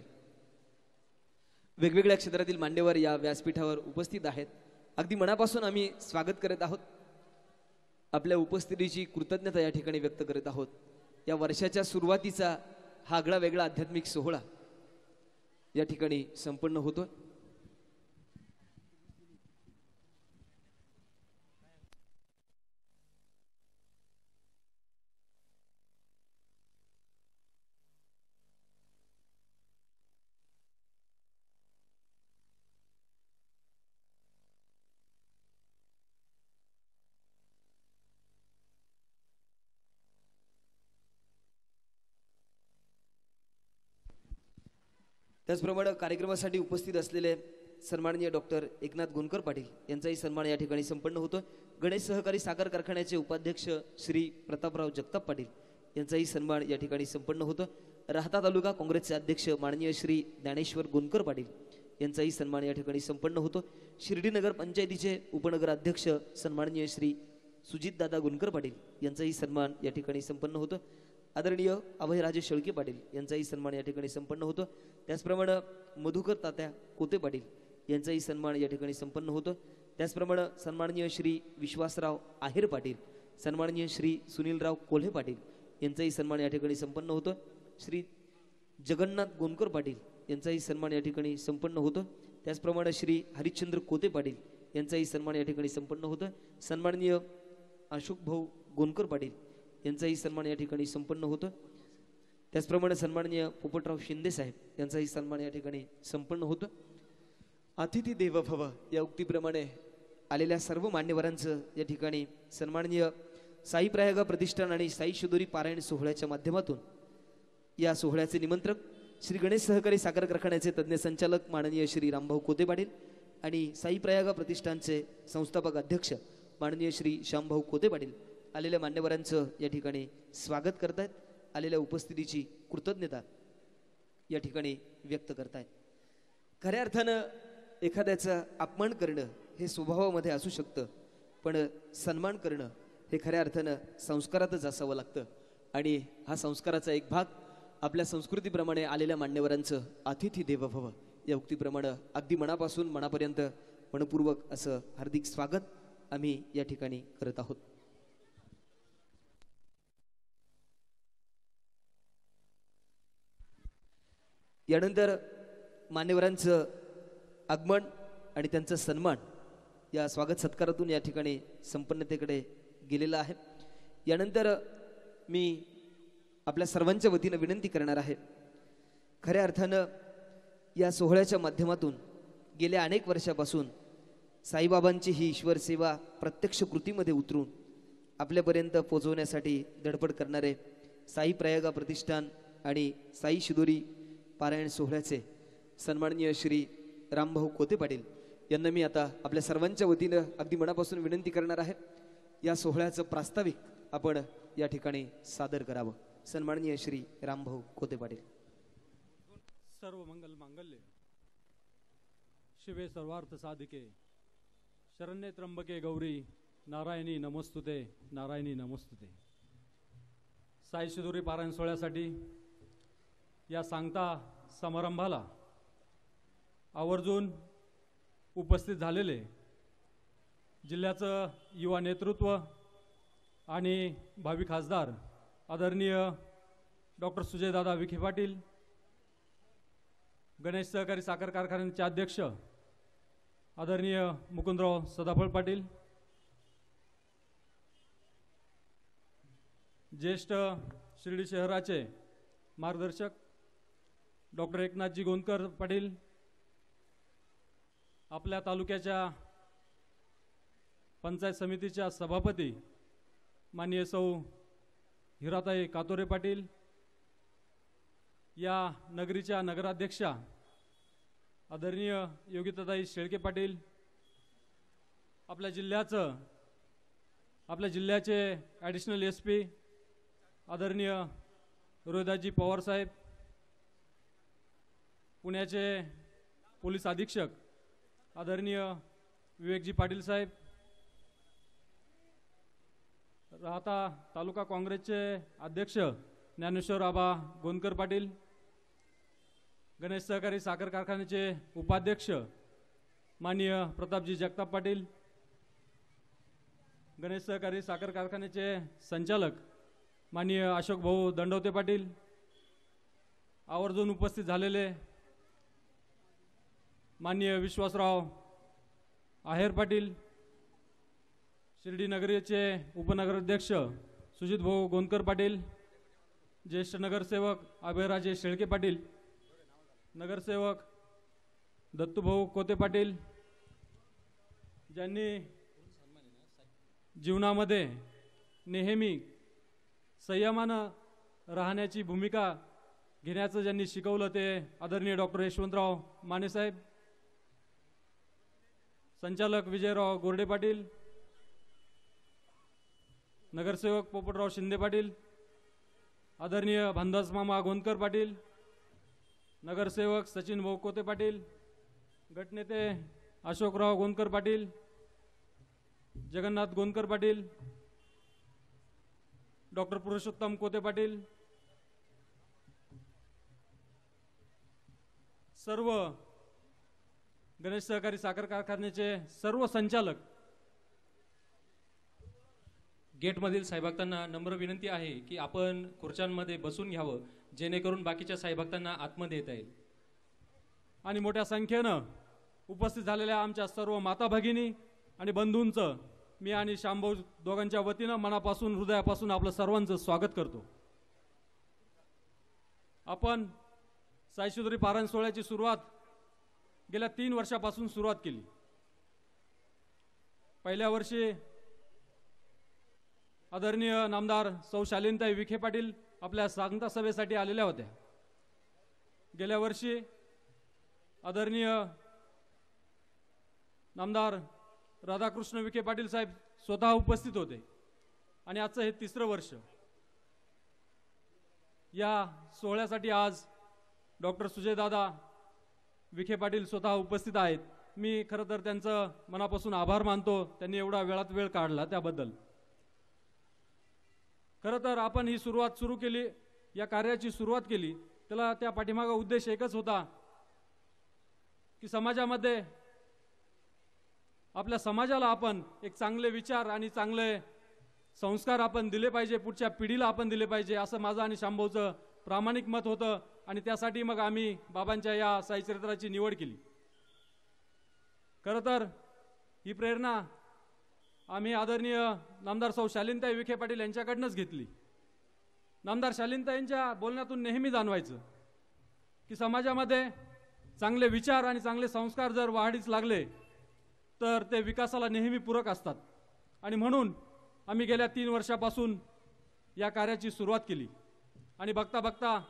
वेगवेगळ्या क्षेत्रातील मान्यवर या व्यासपीठावर उपस्थित आहेत. अगदी मनापासून आम्ही स्वागत करत आहोत. आपल्या उपस्थितीची कृतज्ञता या ठिकाणी व्यक्त करत आहोत. या वर्षाच्या सुरुवातीचा हा आगळा वेगळा आध्यात्मिक सोहळा या ठिकाणी संपन्न होतोय. त्याचप्रमाणे कार्यक्रमासाठी उपस्थित असलेले सन्माननीय डॉक्टर एकनाथ गोनकर पाटील यांचाही सन्मान या ठिकाणी संपन्न होतो. गणेश सहकारी साखर कारखान्याचे उपाध्यक्ष श्री प्रतापराव जगताप पाटील यांचाही सन्मान या ठिकाणी संपन्न होतो. राहता तालुका काँग्रेसचे अध्यक्ष माननीय श्री ज्ञानेश्वर गोनकर पाटील यांचाही सन्मान या ठिकाणी संपन्न होतो. शिर्डी नगर पंचायतीचे उपनगर अध्यक्ष सन्माननीय श्री सुजितदादा गोनकर पाटील यांचाही सन्मान या ठिकाणी संपन्न होतो. आदरणीय अभयराजे शेळके पाटील यांचाही सन्मान या ठिकाणी संपन्न होतो. त्याचप्रमाणे मधुकर तात्या कोते पाटील यांचाही सन्मान या ठिकाणी संपन्न होतो. त्याचप्रमाणे सन्माननीय श्री विश्वासराव आहेर पाटील, सन्माननीय श्री सुनीलराव कोल्हे पाटील यांचाही सन्मान या ठिकाणी संपन्न होतो. श्री जगन्नाथ गोनकर पाटील यांचाही सन्मान या ठिकाणी संपन्न होतो. त्याचप्रमाणे श्री हरिश्चंद्र कोते पाटील यांचाही सन्मान या ठिकाणी संपन्न होतो. सन्माननीय अशोक भाऊ गोनकर पाटील यांचाही सन्मान या ठिकाणी संपन्न होतो. त्याचप्रमाणे सन्माननीय पोपटराव शिंदे साहेब यांचाही सन्मान या ठिकाणी संपन्न होतो. अतिथी देव भव या उक्तीप्रमाणे आलेल्या सर्व मान्यवरांचं या ठिकाणी सन्माननीय साई प्रयाग प्रतिष्ठान आणि साई शिदोरी पारायण सोहळ्याच्या माध्यमातून या सोहळ्याचे निमंत्रक श्री गणेश सहकारी साखर कारखान्याचे तज्ज्ञ संचालक माननीय श्री रामभाऊ कोते पाटील आणि साई प्रयाग प्रतिष्ठानचे संस्थापक अध्यक्ष माननीय श्री श्यामभाऊ कोते पाटील आलेल्या मान्यवरांचं या ठिकाणी स्वागत करतायत. आलेल्या उपस्थितीची कृतज्ञता या ठिकाणी व्यक्त करतायत. खऱ्या अर्थानं एखाद्याचा अपमान करणं हे स्वभावामध्ये असू शकतं, पण सन्मान करणं हे खऱ्या अर्थानं संस्कारातच असावं लागतं. आणि हा संस्काराचा एक भाग आपल्या संस्कृतीप्रमाणे आलेल्या मान्यवरांचं अतिथी देव भव या उक्तीप्रमाणे अगदी मनापासून मनापर्यंत मनपूर्वक असं हार्दिक स्वागत आम्ही या ठिकाणी करत आहोत. यानंतर मान्यवरांचं आगमन आणि त्यांचा सन्मान या स्वागत सत्कारातून या ठिकाणी संपन्नतेकडे गेलेला आहे. यानंतर मी आपल्या सर्वांच्या वतीनं विनंती करणार आहे. खऱ्या अर्थानं या सोहळ्याच्या माध्यमातून गेल्या अनेक वर्षापासून साईबाबांची ही ईश्वर सेवा प्रत्यक्ष कृतीमध्ये उतरून आपल्यापर्यंत पोहोचवण्यासाठी धडपड करणारे साई प्रयाग प्रतिष्ठान आणि साई शिदोरी पारायण सोहळ्याचे सन्माननीय श्री रामभाऊ कोते पाटील यांना मी आता आपल्या सर्वांच्या वतीनं अगदी मनापासून विनंती करणार आहे, या सोहळ्याचं प्रास्ताविक आपण या ठिकाणी सादर करावं. सन्माननीय श्री रामभाऊ कोते पाटील. सर्व मंगल मांगल्य शिवे सर्वार्थ साधिके शरण्ये त्र्यंबके गौरी नारायणी नमोस्तुते नारायणी नमोस्तुते. साई शिदोरी पारायण सोहळ्यासाठी या सांगता समारंभाला आवर्जून उपस्थित झालेले जिल्ह्याचं युवा नेतृत्व आणि भावी खासदार आदरणीय डॉक्टर सुजयदादा विखे पाटील, गणेश सहकारी साखर कारखान्याचे अध्यक्ष आदरणीय मुकुंदराव सदाफळ पाटील, ज्येष्ठ शिर्डी शहराचे मार्गदर्शक डॉक्टर एकनाथजी गोंदकर पाटील, आपल्या तालुक्याच्या पंचायत समितीच्या सभापती माननीय सौ हिराताई कातोरे पाटील, या नगरीच्या नगराध्यक्षा आदरणीय योगिताताई शेळके पाटील, आपल्या जिल्ह्याचे ॲडिशनल SP आदरणीय रोहिदासजी पवार साहेब, पुण्याचे पोलीस अधीक्षक आदरणीय विवेकजी पाटील साहेब, राहता तालुका काँग्रेसचे अध्यक्ष ज्ञानेश्वर आबा गोंदकर पाटील, गणेश सहकारी साखर कारखान्याचे उपाध्यक्ष माननीय प्रतापजी जगताप पाटील, गणेश सहकारी साखर कारखान्याचे संचालक माननीय अशोक भाऊ दंडवते पाटील, आवर्जून उपस्थित झालेले माननीय विश्वासराव आहेर पाटील, शिर्डी नगरीचे उपनगराध्यक्ष सुजित भाऊ गोंदकर पाटील, ज्येष्ठ नगरसेवक अभयराजे शेळके पाटील, नगरसेवक दत्तूभाऊ कोते पाटील, ज्यांनी जीवनामध्ये नेहमी संयमानं राहण्याची भूमिका घेण्याचं ज्यांनी शिकवलं ते आदरणीय डॉक्टर यशवंतराव माने साहेब, संचालक विजयराव गोरडे पाटील, नगरसेवक पोपटराव शिंदे पाटील, आदरणीय भानदास मामा गोंदकर पाटील, नगरसेवक सचिन भाऊ कोते पाटील, गटनेते अशोकराव गोंदकर पाटील, जगन्नाथ गोंदकर पाटील, डॉक्टर पुरुषोत्तम कोते पाटील, सर्व गणेश सहकारी साखर कारखान्याचे सर्व संचालक, गेटमधील साईभक्तांना नम्र विनंती आहे की आपण खुर्च्यांमध्ये बसून घ्यावं, जेणेकरून बाकीच्या साईभक्तांना आतमध्ये येता येईल. आणि मोठ्या संख्येनं उपस्थित झालेल्या आमच्या सर्व माता भगिनी आणि बंधूंचं मी आणि शांभाऊ दोघांच्या वतीनं मनापासून हृदयापासून आपलं सर्वांचं स्वागत करतो. आपण साईशिदोरी पारायण सोहळ्याची सुरुवात गेल्या 3 वर्षापासून सुरुवात केली. पहिल्या वर्षी आदरणीय नामदार सौ शालीनताई विखे पाटील आपल्या सांगता सभेसाठी आलेल्या होत्या. गेल्या वर्षी आदरणीय नामदार राधाकृष्ण विखे पाटील साहेब स्वतः उपस्थित होते आणि आजचं हे 3रं वर्ष. या सोहळ्यासाठी आज डॉक्टर सुजयदादा विखे पाटील स्वतः उपस्थित आहेत. मी खरं तर त्यांचं मनापासून आभार मानतो, त्यांनी एवढा वेळात वेळ काढला त्याबद्दल. खरं तर आपण ही सुरुवात सुरू केली, या कार्याची सुरुवात केली, त्याला त्या पाठीमागा उद्देश एकच होता की समाजामध्ये आपल्या समाजाला आपण एक चांगले विचार आणि चांगले संस्कार आपण दिले पाहिजे, पुढच्या पिढीला आपण दिले पाहिजे, असं माझं आणि शांभाऊचं प्रामाणिक मत होतं. आणि त्यासाठी मग आम्ही बाबांच्या या साईचरित्राची निवड केली. खरं तर ही प्रेरणा आम्ही आदरणीय नामदार सौ शालीनताई विखे पाटील यांच्याकडनंच घेतली. नामदार शालीनताईंच्या बोलण्यातून नेहमी जाणवायचं की समाजामध्ये चांगले विचार आणि चांगले संस्कार जर वाढीस लागले तर ते विकासाला नेहमी पूरक असतात. आणि म्हणून आम्ही गेल्या 3 वर्षापासून या कार्याची सुरुवात केली. आणि बघता बघता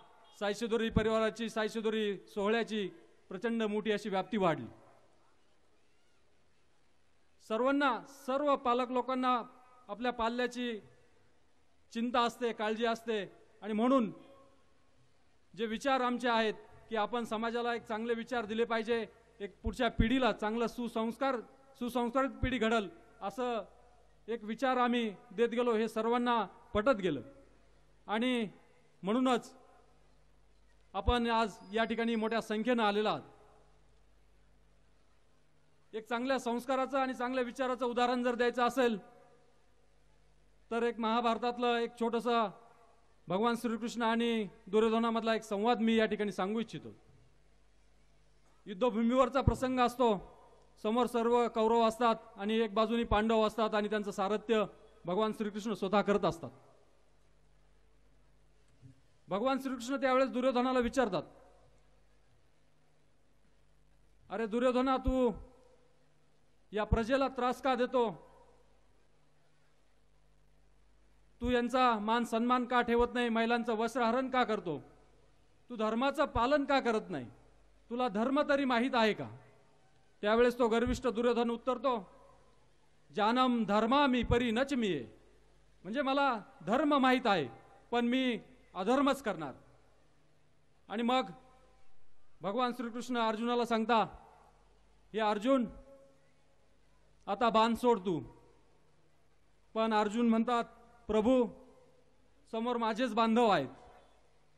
साईशिदोरी परिवाराची, साईशिदोरी सोहळ्याची प्रचंड मोठी अशी व्याप्ती वाढली. सर्व पालक लोकांना आपल्या पाल्याची चिंता असते, काळजी असते, आणि म्हणून जे विचार आमचे आहेत की आपण समाजाला एक चांगले विचार दिले पाहिजे, एक पुढच्या पिढीला चांगलं सुसंस्कारित पिढी घडल असं एक विचार आम्ही देत गेलो. हे सर्वांना पटत गेलं आणि म्हणूनच आपण आज या ठिकाणी मोठ्या संख्येनं आलेला आहात. एक चांगल्या संस्काराचं आणि चांगल्या विचाराचं उदाहरण जर द्यायचं असेल तर एक महाभारतातलं एक छोटंसं भगवान श्रीकृष्ण आणि दुर्योधनामधला एक संवाद मी या ठिकाणी सांगू इच्छितो. युद्धभूमीवरचा प्रसंग असतो. समोर सर्व कौरव असतात आणि एक बाजूनी पांडव असतात आणि त्यांचं सारथ्य भगवान श्रीकृष्ण स्वतः करत असतात. भगवान श्रीकृष्ण त्यावेळेस दुर्योधनाला विचारतात, अरे दुर्योधना, तू या प्रजेला त्रास का देतो? तू यांचा मान सन्मान का ठेवत नाही? महिलांचं वस्त्रहरण का करतो? तू धर्माचं पालन का करत नाही? तुला धर्म तरी माहीत आहे का? त्यावेळेस तो गर्विष्ठ दुर्योधन उत्तरतो, जानम धर्मामि परी नच मिये. म्हणजे मला धर्म माहीत आहे पण मी अधर्मच करणार. आणि मग भगवान श्रीकृष्ण अर्जुनाला सांगता, हे अर्जुन, आता बाण सोड तू. पण अर्जुन म्हणतात, प्रभू, समोर माझेच बांधव आहेत,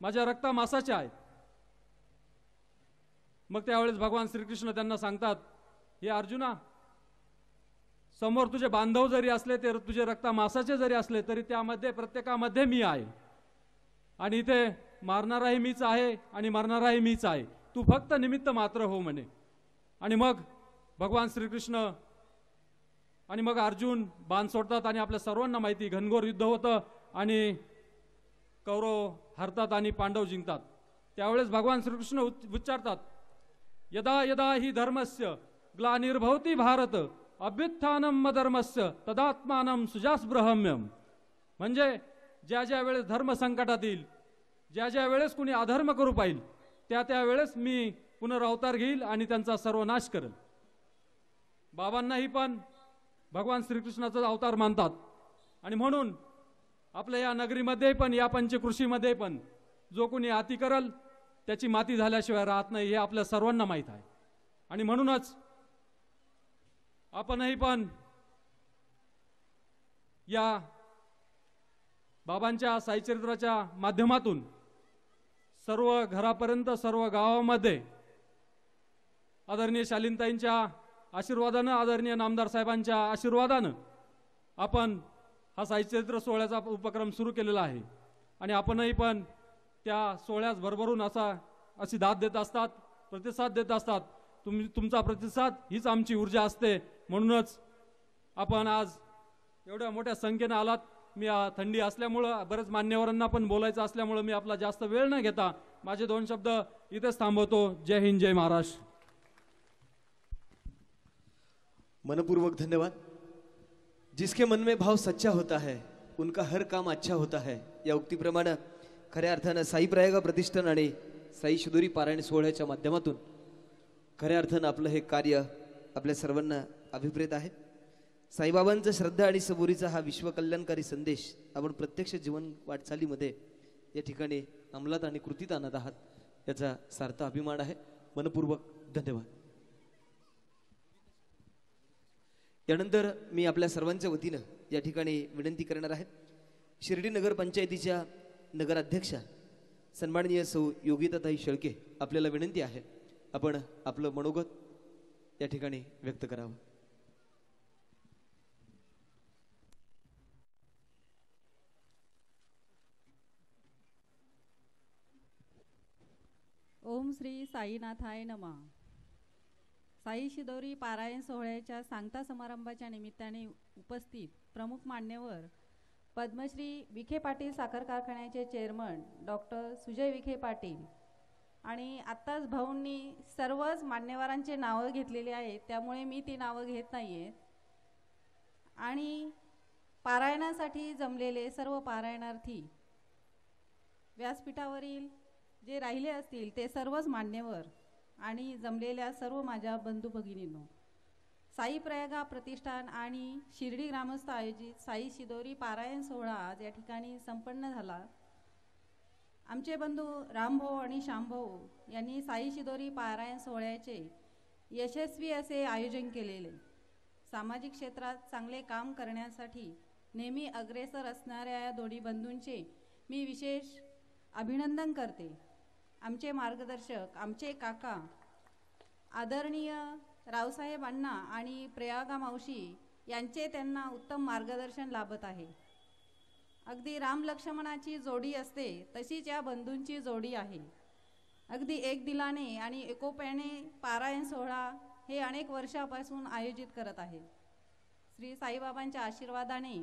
माझ्या रक्ता मासाचे आहेत. मग त्यावेळेस भगवान श्रीकृष्ण त्यांना सांगतात, हे अर्जुना, समोर तुझे बांधव जरी असले, ते तुझे रक्ता मासाचे जरी असले, तरी त्यामध्ये प्रत्येकामध्ये मी आहे आणि इथे मारणाराही मीच आहे आणि मरणाराही मीच आहे. तू फक्त निमित्त मात्र हो म्हणे. आणि मग भगवान श्रीकृष्ण आणि मग अर्जुन बाण सोडतात आणि आपल्या सर्वांना माहिती, घनघोर युद्ध होतं आणि कौरव हरतात आणि पांडव जिंकतात. त्यावेळेस भगवान श्रीकृष्ण उच्चारतात, यदा यदा ही धर्मस्य ग्लानिर्भवती भारत अभ्युत्थानम मधर्मस्य तदात्मानं सुजास्ब्रहम्यम. म्हणजे ज्या ज्या वेळेस धर्म संकटात येईल, ज्या ज्या वेळेस कुणी अधर्म करू पाहिल, त्या वेळेस मी पुनरावतार घेईल आणि त्यांचा सर्वनाश करेल. बाबांनाही पण भगवान श्रीकृष्णाचा अवतार मानतात आणि म्हणून आपल्या या नगरीमध्ये पण, या पंचकृषीमध्ये पण जो कोणी अति करल त्याची माती झाल्याशिवाय राहत नाही, हे आपल्या सर्वांना माहीत आहे. आणि म्हणूनच आपणही पण या बाबांच्या साईचरित्राच्या माध्यमातून सर्व घरापर्यंत, सर्व गावामध्ये आदरणीय शालीनताईंच्या आशीर्वादानं, आदरणीय नामदार साहेबांच्या आशीर्वादानं आपण हा साईचरित्र सोहळ्याचा उपक्रम सुरू केलेला आहे. आणि आपणही पण त्या सोहळ्यास भरभरून अशी दाद देत असतात, प्रतिसाद देत असतात. तुमचा प्रतिसाद हीच आमची ऊर्जा असते. म्हणूनच आपण आज एवढ्या मोठ्या संख्येनं आलात. मी थंडी असल्यामुळं, बरेच मान्यवरांना पण बोलायचं असल्यामुळं मी आपला जास्त वेळ न घेता माझे 2 शब्द इथेच थांबवतो. जय हिंद, जय महाराष्ट्र. मनपूर्वक धन्यवाद. जिसके मन में भाव सच्चा होता है उनका हर काम अच्छा होता है, या उक्तीप्रमाणे खऱ्या अर्थानं साई प्रयाग प्रतिष्ठान आणि साई शिदोरी पारायण सोहळ्याच्या माध्यमातून खऱ्या अर्थानं आपलं हे कार्य आपल्या सर्वांना अभिप्रेत आहे. साईबाबांचा श्रद्धा आणि सबुरीचा हा विश्वकल्याणकारी संदेश आपण प्रत्यक्ष जीवन वाटचालीमध्ये या ठिकाणी अंमलात आणि कृतीत आणत आहात, याचा सार्थ अभिमान आहे. मनपूर्वक धन्यवाद. यानंतर मी आपल्या सर्वांच्या वतीनं या ठिकाणी विनंती करणार आहे, शिर्डी नगर पंचायतीच्या नगराध्यक्षा सन्माननीय सौ योगिताताई शेळके, आपल्याला विनंती आहे आपण आपलं मनोगत या ठिकाणी व्यक्त करावं. ओम श्री साईनाथाय नमः. साई शिदोरी पारायण सोहळ्याच्या सांगता समारंभाच्या निमित्ताने उपस्थित प्रमुख मान्यवर पद्मश्री विखे पाटील साखर कारखान्याचे चेअरमन डॉक्टर सुजय विखे पाटील, आणि आत्ताच भाऊंनी सर्वच मान्यवरांचे नावं घेतलेली आहेत, त्यामुळे मी ती नावं घेत नाही आहे. आणि पारायणासाठी जमलेले सर्व पारायणार्थी, व्यासपीठावरील जे राहिले असतील ते सर्वच मान्यवर, आणि जमलेल्या सर्व माझ्या बंधू भगिनींनो, साई प्रयागा प्रतिष्ठान आणि शिर्डी ग्रामस्थ आयोजित साई शिदोरी पारायण सोहळा आज या ठिकाणी संपन्न झाला. आमचे बंधू रामभाऊ आणि श्यामभाऊ यांनी साई शिदोरी पारायण सोहळ्याचे यशस्वी असे आयोजन केलेले. सामाजिक क्षेत्रात चांगले काम करण्यासाठी नेहमी अग्रेसर असणाऱ्या या दोन्ही बंधूंचे मी विशेष अभिनंदन करते. आमचे मार्गदर्शक, आमचे काका आदरणीय रावसाहेब अण्णा आणि प्रयागा मावशी यांचे त्यांना उत्तम मार्गदर्शन लाभत आहे. अगदी राम लक्ष्मणाची जोडी असते तशीच या बंधूंची जोडी आहे. अगदी एक दिलाने आणि एकोप्याने पारायण सोहळा हे अनेक वर्षापासून आयोजित करत आहे. श्री साईबाबांच्या आशीर्वादाने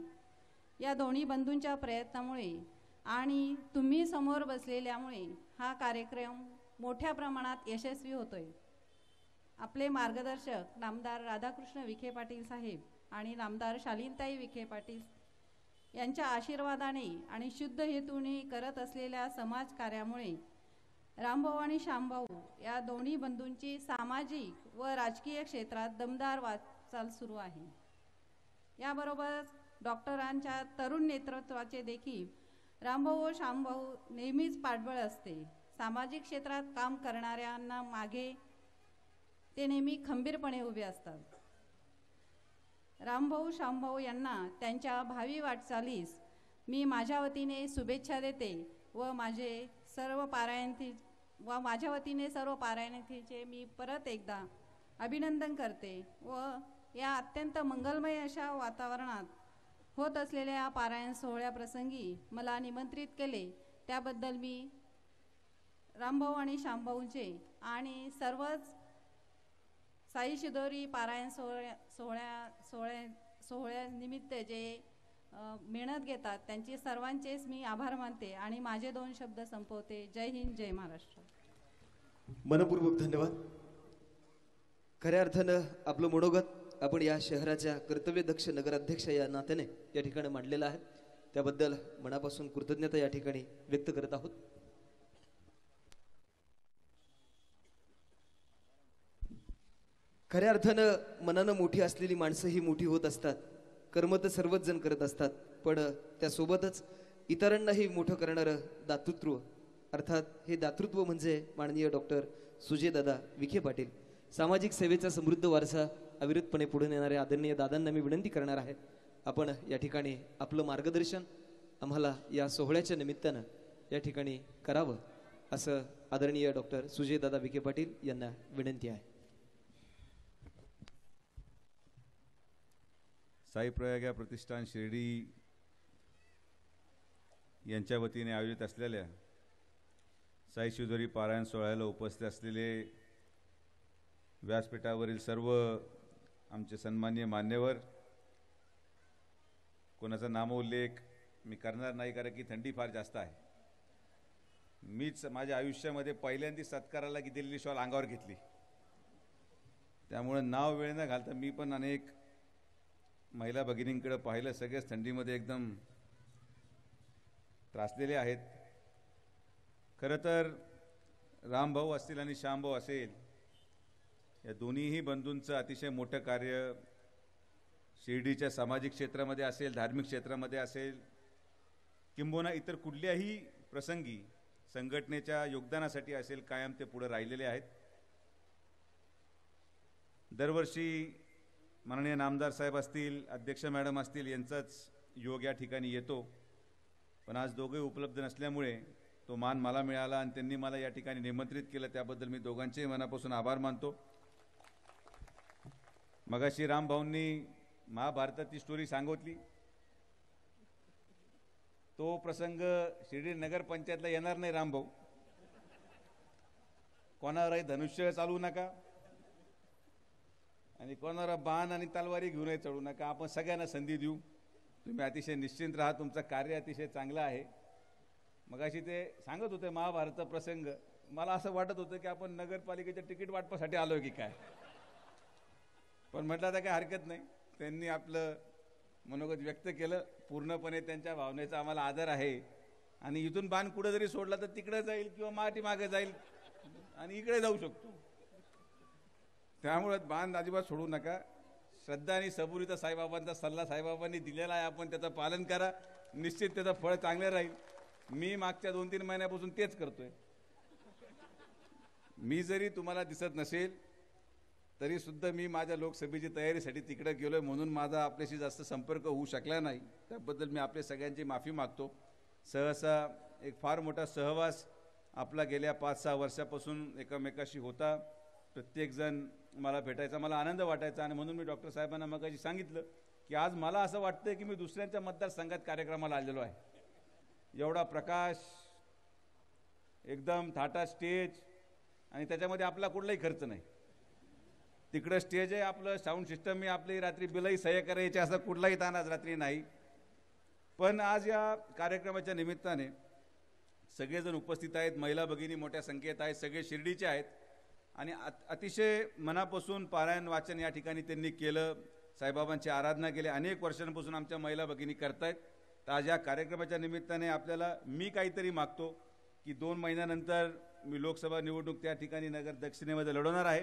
या दोन्ही बंधूंच्या प्रयत्नामुळे आणि तुम्ही समोर बसलेल्यामुळे हा कार्यक्रम मोठ्या प्रमाणात यशस्वी होतोय. आपले मार्गदर्शक नामदार राधाकृष्ण विखे पाटील साहेब आणि नामदार शालीनताई विखे पाटील यांच्या आशीर्वादाने आणि शुद्ध हेतूने करत असलेल्या समाज कार्यामुळे रामभाऊ आणि श्यामभाऊ या दोन्ही बंधूंची सामाजिक व राजकीय क्षेत्रात दमदार वाटचाल सुरू आहे. याबरोबरच डॉक्टरांच्या तरुण नेतृत्वाचे देखील रामभाऊ व श्यामभाऊ नेहमीच पाठबळ असते. सामाजिक क्षेत्रात काम करणाऱ्यांना मागे ते नेहमी खंबीरपणे उभे असतात. रामभाऊ श्यामभाऊ यांना त्यांच्या भावी वाटचालीस मी माझ्या वतीने शुभेच्छा देते व माझ्या वतीने सर्व पारायणार्थीचे मी परत एकदा अभिनंदन करते व या अत्यंत मंगलमय अशा वातावरणात होत असलेल्या पारायण सोहळ्याप्रसंगी मला निमंत्रित केले त्याबद्दल मी रामभाऊ आणि श्यामभाऊंचे आणि सर्वच साई शिदोरी पारायण सोहळ्यानिमित्त जे मेहनत घेतात त्यांचे सर्वांचेच मी आभार मानते आणि माझे 2 शब्द संपवते. जय हिंद, जय महाराष्ट्र. मनपूर्वक धन्यवाद. खऱ्या अर्थानं आपलं मनोगत आपण या शहराच्या कर्तव्यदक्ष नगराध्यक्ष या नात्याने या ठिकाणी मांडलेलं आहे. त्याबद्दल मनापासून कृतज्ञता या ठिकाणी व्यक्त करत आहोत. खऱ्या अर्थानं मनानं मोठी असलेली माणसं ही मोठी होत असतात. कर्म तर सर्वच जण करत असतात, पण त्यासोबतच इतरांनाही मोठं करणारं दातृत्व अर्थात हे दातृत्व म्हणजे माननीय डॉक्टर सुजयदादा विखे पाटील. सामाजिक सेवेचा समृद्ध वारसा अविरतपणे पुढे नेणाऱ्या आदरणीय दादांना मी विनंती करणार आहे, आपण या ठिकाणी आपलं मार्गदर्शन आम्हाला या सोहळ्याच्या निमित्तानं या ठिकाणी करावं असं आदरणीय डॉक्टर सुजयदादा विखे पाटील यांना विनंती आहे. साई प्रयागा प्रतिष्ठान शिर्डी यांच्या वतीने आयोजित असलेल्या साई शिदोरी पारायण सोहळ्याला उपस्थित असलेले व्यासपीठावरील सर्व आमचे सन्माननीय मान्यवर, कोणाचा नामोल्लेख मी करणार नाही कारण की थंडी फार जास्त आहे. मीच माझ्या आयुष्यामध्ये पहिल्यांदा सत्काराला दिलेली शॉल अंगावर घेतली, त्यामुळे नाव वेळ न घालता मी पण अनेक महिला भगिनींकडे पाहिलं. सगळेच थंडीमध्ये एकदम त्रासलेले आहेत. खरं तर रामभाऊ असतील आणि श्यामभाऊ असेल या दोन्हीही बंधूंचं अतिशय मोठं कार्य शिर्डीच्या सामाजिक क्षेत्रामध्ये असेल, धार्मिक क्षेत्रामध्ये असेल, किंबहुना इतर कुठल्याही प्रसंगी संघटनेच्या योगदानासाठी असेल, कायम ते पुढे राहिलेले आहेत. दरवर्षी माननीय नामदार साहेब असतील, अध्यक्ष मॅडम असतील यांचाच योग या ठिकाणी येतो, पण आज दोघे उपलब्ध नसल्यामुळे तो मान मला मिळाला आणि त्यांनी मला या ठिकाणी निमंत्रित केलं. त्याबद्दल मी दोघांचेही मनापासून आभार मानतो. मगाशी रामभाऊंनी महाभारताची स्टोरी सांगितली. तो प्रसंग शिर्डी नगरपंचायतला येणार नाही रामभाऊ. कोणावरही धनुष्य चालवू नका आणि कोणावर बाण आणि तलवारी घेऊनही चढू नका. आपण सगळ्यांना संधी देऊ. तुम्ही अतिशय निश्चिंत राहा. तुमचं कार्य अतिशय चांगलं आहे. मगाशी ते सांगत होते महाभारत प्रसंग. मला असं वाटत होतं की आपण नगरपालिकेच्या तिकीट वाटपासाठी आलोय की काय, पण म्हटलं आता काय हरकत नाही. त्यांनी आपलं मनोगत व्यक्त केलं. पूर्णपणे त्यांच्या भावनेचा आम्हाला आदर आहे आणि इथून बाण कुठं जरी सोडला तर तिकडे जाईल किंवा मागे जाईल आणि इकडे जाऊ शकतो. त्यामुळे बांध अजिबात सोडू नका. श्रद्धा आणि सबुरीचा साईबाबांचा सल्ला साईबाबांनी दिलेला आहे, आपण त्याचं पालन करा, निश्चित त्याचं फळ चांगलं राहील. मी मागच्या 2-3 महिन्यापासून तेच करतोय. मी जरी तुम्हाला दिसत नसेल तरी सुद्धा मी माझ्या लोकसभेची तयारीसाठी तिकडे गेलोय, म्हणून माझा आपल्याशी जास्त संपर्क होऊ शकला नाही. त्याबद्दल मी आपल्या सगळ्यांची माफी मागतो. सहसा एक फार मोठा सहवास आपला गेल्या 5-6 वर्षापासून एकमेकाशी होता. प्रत्येकजण मला भेटायचा, मला आनंद वाटायचा. आणि म्हणून मी डॉक्टर साहेबांना मगाशी सांगितलं की आज मला असं वाटतंय की मी दुसऱ्यांच्या मतदारसंघात कार्यक्रमाला आलेलो आहे. एवढा प्रकाश, एकदम थाटा स्टेज, आणि त्याच्यामध्ये आपला कुठलाही खर्च नाही. तिकडं स्टेज आहे, आपलं साऊंड सिस्टम आहे, आपली रात्री बिलही सह्य करायची, असं कुठलाही ताण आज रात्री नाही. पण आज या कार्यक्रमाच्या निमित्ताने सगळेजण उपस्थित आहेत. महिला भगिनी मोठ्या संख्येत आहेत, सगळे शिर्डीचे आहेत. आणि अतिशय मनापासून पारायण वाचन या ठिकाणी त्यांनी केलं, साईबाबांची आराधना केली. अनेक वर्षांपासून आमच्या महिला भगिनी करतायत. तर आज या कार्यक्रमाच्या निमित्ताने आपल्याला मी काहीतरी मागतो की 2 महिन्यानंतर मी लोकसभा निवडणूक त्या ठिकाणी नगर दक्षिणेमध्ये लढवणार आहे.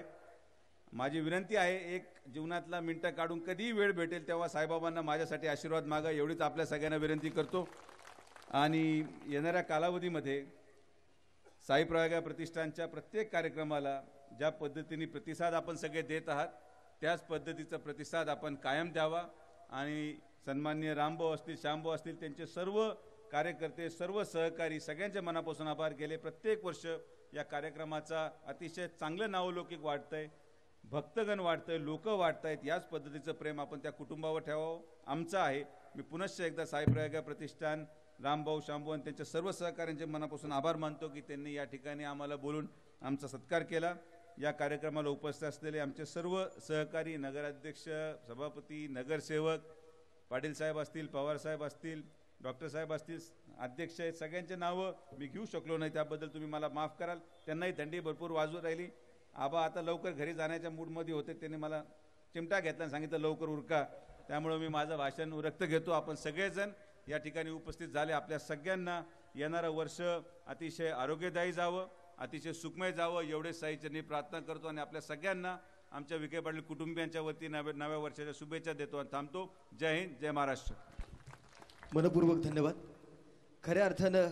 माझी विनंती आहे, एक जीवनातला मिनटं काढून कधीही वेळ भेटेल तेव्हा साईबाबांना माझ्यासाठी आशीर्वाद मागा, एवढीच आपल्या सगळ्यांना विनंती करतो. आणि येणाऱ्या कालावधीमध्ये साई प्रयाग प्रतिष्ठानच्या प्रत्येक कार्यक्रमाला ज्या पद्धतीने प्रतिसाद आपण सगळे देत आहात त्याच पद्धतीचा प्रतिसाद आपण कायम द्यावा. आणि सन्माननीय रामभाऊ असतील, श्यामभाऊ असतील, त्यांचे सर्व कार्यकर्ते, सर्व सहकारी, सगळ्यांचे मनापासून आभार केले. प्रत्येक वर्ष या कार्यक्रमाचा अतिशय चांगलं नावलौकिक वाढतंय, भक्तगण वाढतंय, लोक वाढतायत. याच पद्धतीचं प्रेम आपण त्या कुटुंबावर ठेवावं, आमचं आहे. मी पुनश्च एकदा साई प्रयाग प्रतिष्ठान, रामभाऊ, श्यामभाऊ आणि त्यांच्या सर्व सहकाऱ्यांचे मनापासून आभार मानतो की त्यांनी या ठिकाणी आम्हाला बोलून आमचा सत्कार केला. या कार्यक्रमाला उपस्थित असलेले आमचे सर्व सहकारी, नगराध्यक्ष, सभापती, नगरसेवक, पाटील साहेब असतील, पवार साहेब असतील, डॉक्टर साहेब असतील, अध्यक्ष आहेत, सगळ्यांचे नावं मी घेऊ शकलो नाही, त्याबद्दल तुम्ही मला माफ कराल. त्यांनाही थंडी भरपूर वाजवत राहिली. आबा आता लवकर घरी जाण्याच्या मूडमध्ये होते, त्यांनी मला चिमटा घेतला आणि सांगितलं लवकर उरका. त्यामुळे मी माझं भाषण उरकत घेतो. आपण सगळेजण या ठिकाणी उपस्थित झाले. आपल्या सगळ्यांना येणारं वर्ष अतिशय आरोग्यदायी जावं, अतिशय सुखमय जावं, एवढे साईचरणी प्रार्थना करतो. आणि आपल्या सगळ्यांना आमच्या विखे पाटील कुटुंबियांच्या वतीने नव्या वर्षाच्या शुभेच्छा देतो आणि थांबतो. जय हिंद, जय महाराष्ट्र. मनपूर्वक धन्यवाद. खऱ्या अर्थानं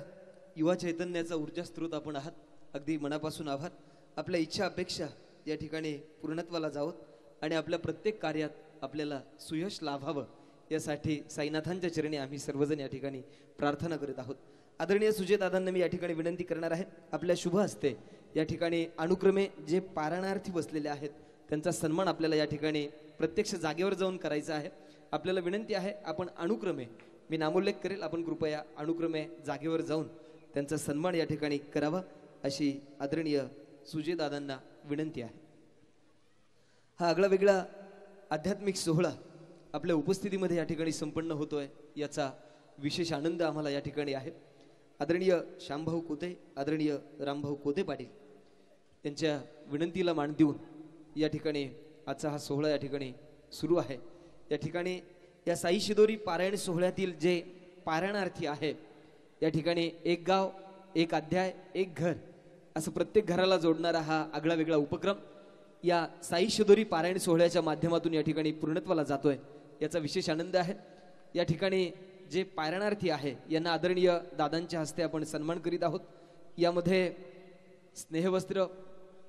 युवा चैतन्याचा ऊर्जा स्रोत आपण आहात. अगदी मनापासून आभार. आपल्या इच्छा अपेक्षा या ठिकाणी पूर्णत्वाला जावत आणि आपल्या प्रत्येक कार्यात आपल्याला सुयश लाभावं यासाठी साईनाथांच्या चरणी आम्ही सर्वजण या ठिकाणी प्रार्थना करीत आहोत. आदरणीय सुजयदादांना मी या ठिकाणी विनंती करणार आहे, आपल्या शुभ हस्ते या ठिकाणी अनुक्रमे जे पारणार्थी बसलेले आहेत त्यांचा सन्मान आपल्याला या ठिकाणी प्रत्यक्ष जागेवर जाऊन करायचा आहे. आपल्याला विनंती आहे, आपण अनुक्रमे, मी नामोल्लेख करेल, आपण कृपया अनुक्रमे जागेवर जाऊन त्यांचा सन्मान या ठिकाणी करावा अशी आदरणीय सुजयदादांना विनंती आहे. हा आगळा वेगळा आध्यात्मिक सोहळा आपल्या उपस्थितीमध्ये या ठिकाणी संपन्न होतोय, याचा विशेष आनंद आम्हाला या ठिकाणी आहे. आदरणीय श्यामभाऊ कोते, आदरणीय रामभाऊ कोते पाटील त्यांच्या विनंतीला मान देऊन या ठिकाणी आजचा हा सोहळा या ठिकाणी सुरू आहे. या ठिकाणी या साई शिदोरी पारायण सोहळ्यातील जे पारायणार्थी आहे या ठिकाणी एक गाव, एक अध्याय, एक घर असं प्रत्येक घराला जोडणारा हा आगळा वेगळा उपक्रम या साई शिदोरी पारायण सोहळ्याच्या माध्यमातून या ठिकाणी पूर्णत्वाला जातोय, याचा विशेष आनंद आहे. या ठिकाणी जे पारायणार्थी आहे यांना आदरणीय दादांच्या हस्ते आपण सन्मान करीत आहोत. यामध्ये स्नेहवस्त्र,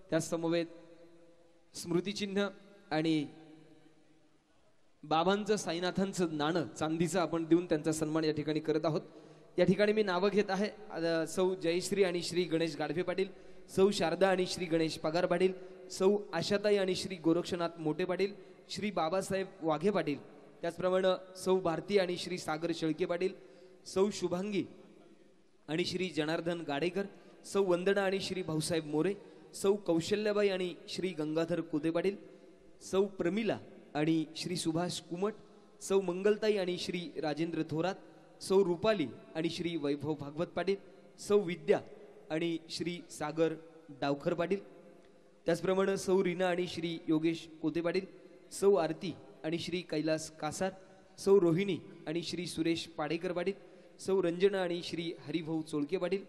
त्या समवेत स्मृतिचिन्ह आणि बाबांचं, साईनाथांचं नाणं चांदीचं आपण देऊन त्यांचा सन्मान या ठिकाणी करत आहोत. या ठिकाणी मी नावं घेत आहे. सौ जयश्री आणि श्री गणेश गाढवे पाटील, सौ शारदा आणि श्री गणेश पगार पाटील, सौ आशाताई आणि श्री गोरक्षनाथ मोठे पाटील, श्री बाबासाहेब वाघे पाटील, त्याचप्रमाणे सौ भारती आणि श्री सागर शेळके पाटील, सौ शुभांगी आणि श्री जनार्दन गाडेकर, सौ वंदना आणि श्री भाऊसाहेब मोरे, सौ कौशल्याबाई आणि श्री गंगाधर कोते पाटील, सौ प्रमिला आणि श्री सुभाष कुमट, सौ मंगलताई आणि श्री राजेंद्र थोरात, सौ रुपाली आणि श्री वैभव भागवत पाटील, सौ विद्या आणि श्री सागर डावखर पाटील, त्याचप्रमाणे सौ रीना आणि श्री योगेश कोते पाटील, सौ आरती आणि श्री कैलास कासार, सौ रोहिणी आणि श्री सुरेश पाडेकर पाटील, सौ रंजना आणि श्री हरिभाऊ चोळके पाटील,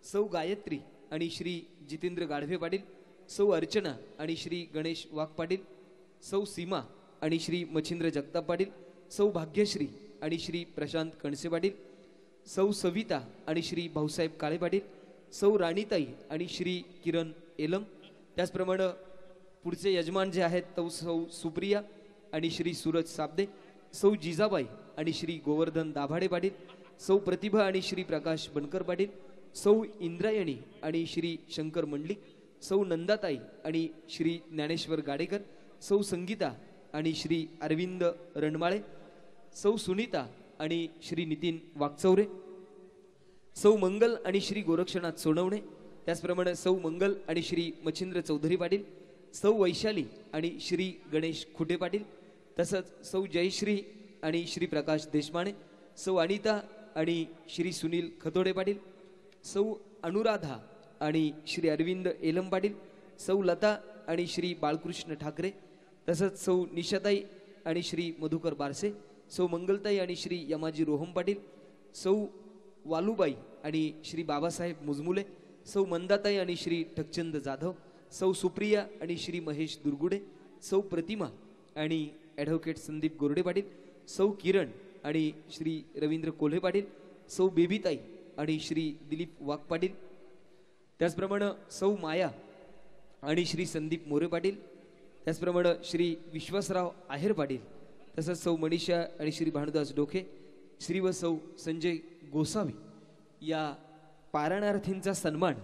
सौ गायत्री आणि श्री जितेंद्र गाढवे पाटील, सौ अर्चना आणि श्री गणेश वाघ पाटील, सौ सीमा आणि श्री मच्छिंद्र जगताप पाटील, सौ भाग्यश्री आणि श्री प्रशांत कणसे पाटील, सौ सविता आणि श्री भाऊसाहेब काळे पाटील, सौ राणीताई आणि श्री किरण एलम. त्याचप्रमाणे पुढचे यजमान जे आहेत तो सौ सुप्रिया आणि श्री सूरज साबदे, सौ जिजाबाई आणि श्री गोवर्धन दाभाडे पाटील, सौ प्रतिभा आणि श्री प्रकाश बनकर पाटील, सौ इंद्रायणी आणि श्री शंकर मंडलिक, सौ नंदाताई आणि श्री ज्ञानेश्वर गाडेकर, सौ संगीता आणि श्री अरविंद रणमाळे, सौ सुनीता आणि श्री नितीन वागचौरे, सौ मंगल आणि श्री गोरक्षनाथ सोनवणे, त्याचप्रमाणे सौ मंगल आणि श्री मच्छिंद्र चौधरी पाटील, सौ वैशाली आणि श्री गणेश खुटे पाटील, तसंच सौ जयश्री आणि श्री प्रकाश देशमाने, सौ अनिता आणि श्री सुनील खतोडे पाटील, सौ अनुराधा आणि श्री अरविंद एलम पाटील, सौ लता आणि श्री बाळकृष्ण ठाकरे, तसंच सौ निशाताई आणि श्री मधुकर बारसे, सौ मंगलताई आणि श्री यमाजी रोहम पाटील, सौ वालुबाई आणि श्री बाबासाहेब मुजमुले, सौ मंदाताई आणि श्री ठकचंद जाधव, सौ सुप्रिया आणि श्री महेश दुर्गुडे, सौ प्रतिमा आणि ॲडव्होकेट संदीप गोरडे पाटील, सौ किरण आणि श्री रवींद्र कोल्हे पाटील, सौ बेबीताई आणि श्री दिलीप वाघ पाटील, त्याचप्रमाणे सौ माया आणि श्री संदीप मोरे पाटील, त्याचप्रमाणे श्री विश्वासराव आहेर पाटील, तसंच सौ मनीषा आणि श्री भानुदास डोके, श्री व सौ संजय गोसावी या पारणार्थींचा सन्मान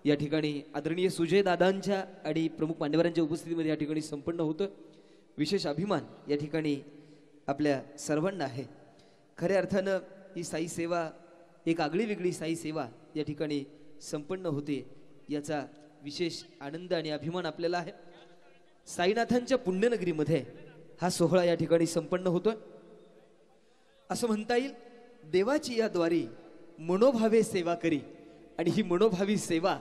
या ठिकाणी आदरणीय सुजय दादांच्या आणि प्रमुख मान्यवरांच्या उपस्थितीमध्ये या ठिकाणी संपन्न होतं. विशेष अभिमान या ठिकाणी आपल्या सर्वांना आहे. खऱ्या अर्थानं ही साई सेवा एक आगळी वेगळी साई सेवा या ठिकाणी संपन्न होते याचा विशेष आनंद आणि अभिमान आपल्याला आहे. साईनाथांच्या पुण्यनगरीमध्ये हा सोहळा या ठिकाणी संपन्न होतोय. असं म्हणता येईल देवाची या द्वारी मनोभावे सेवा करी, आणि ही मनोभावी सेवा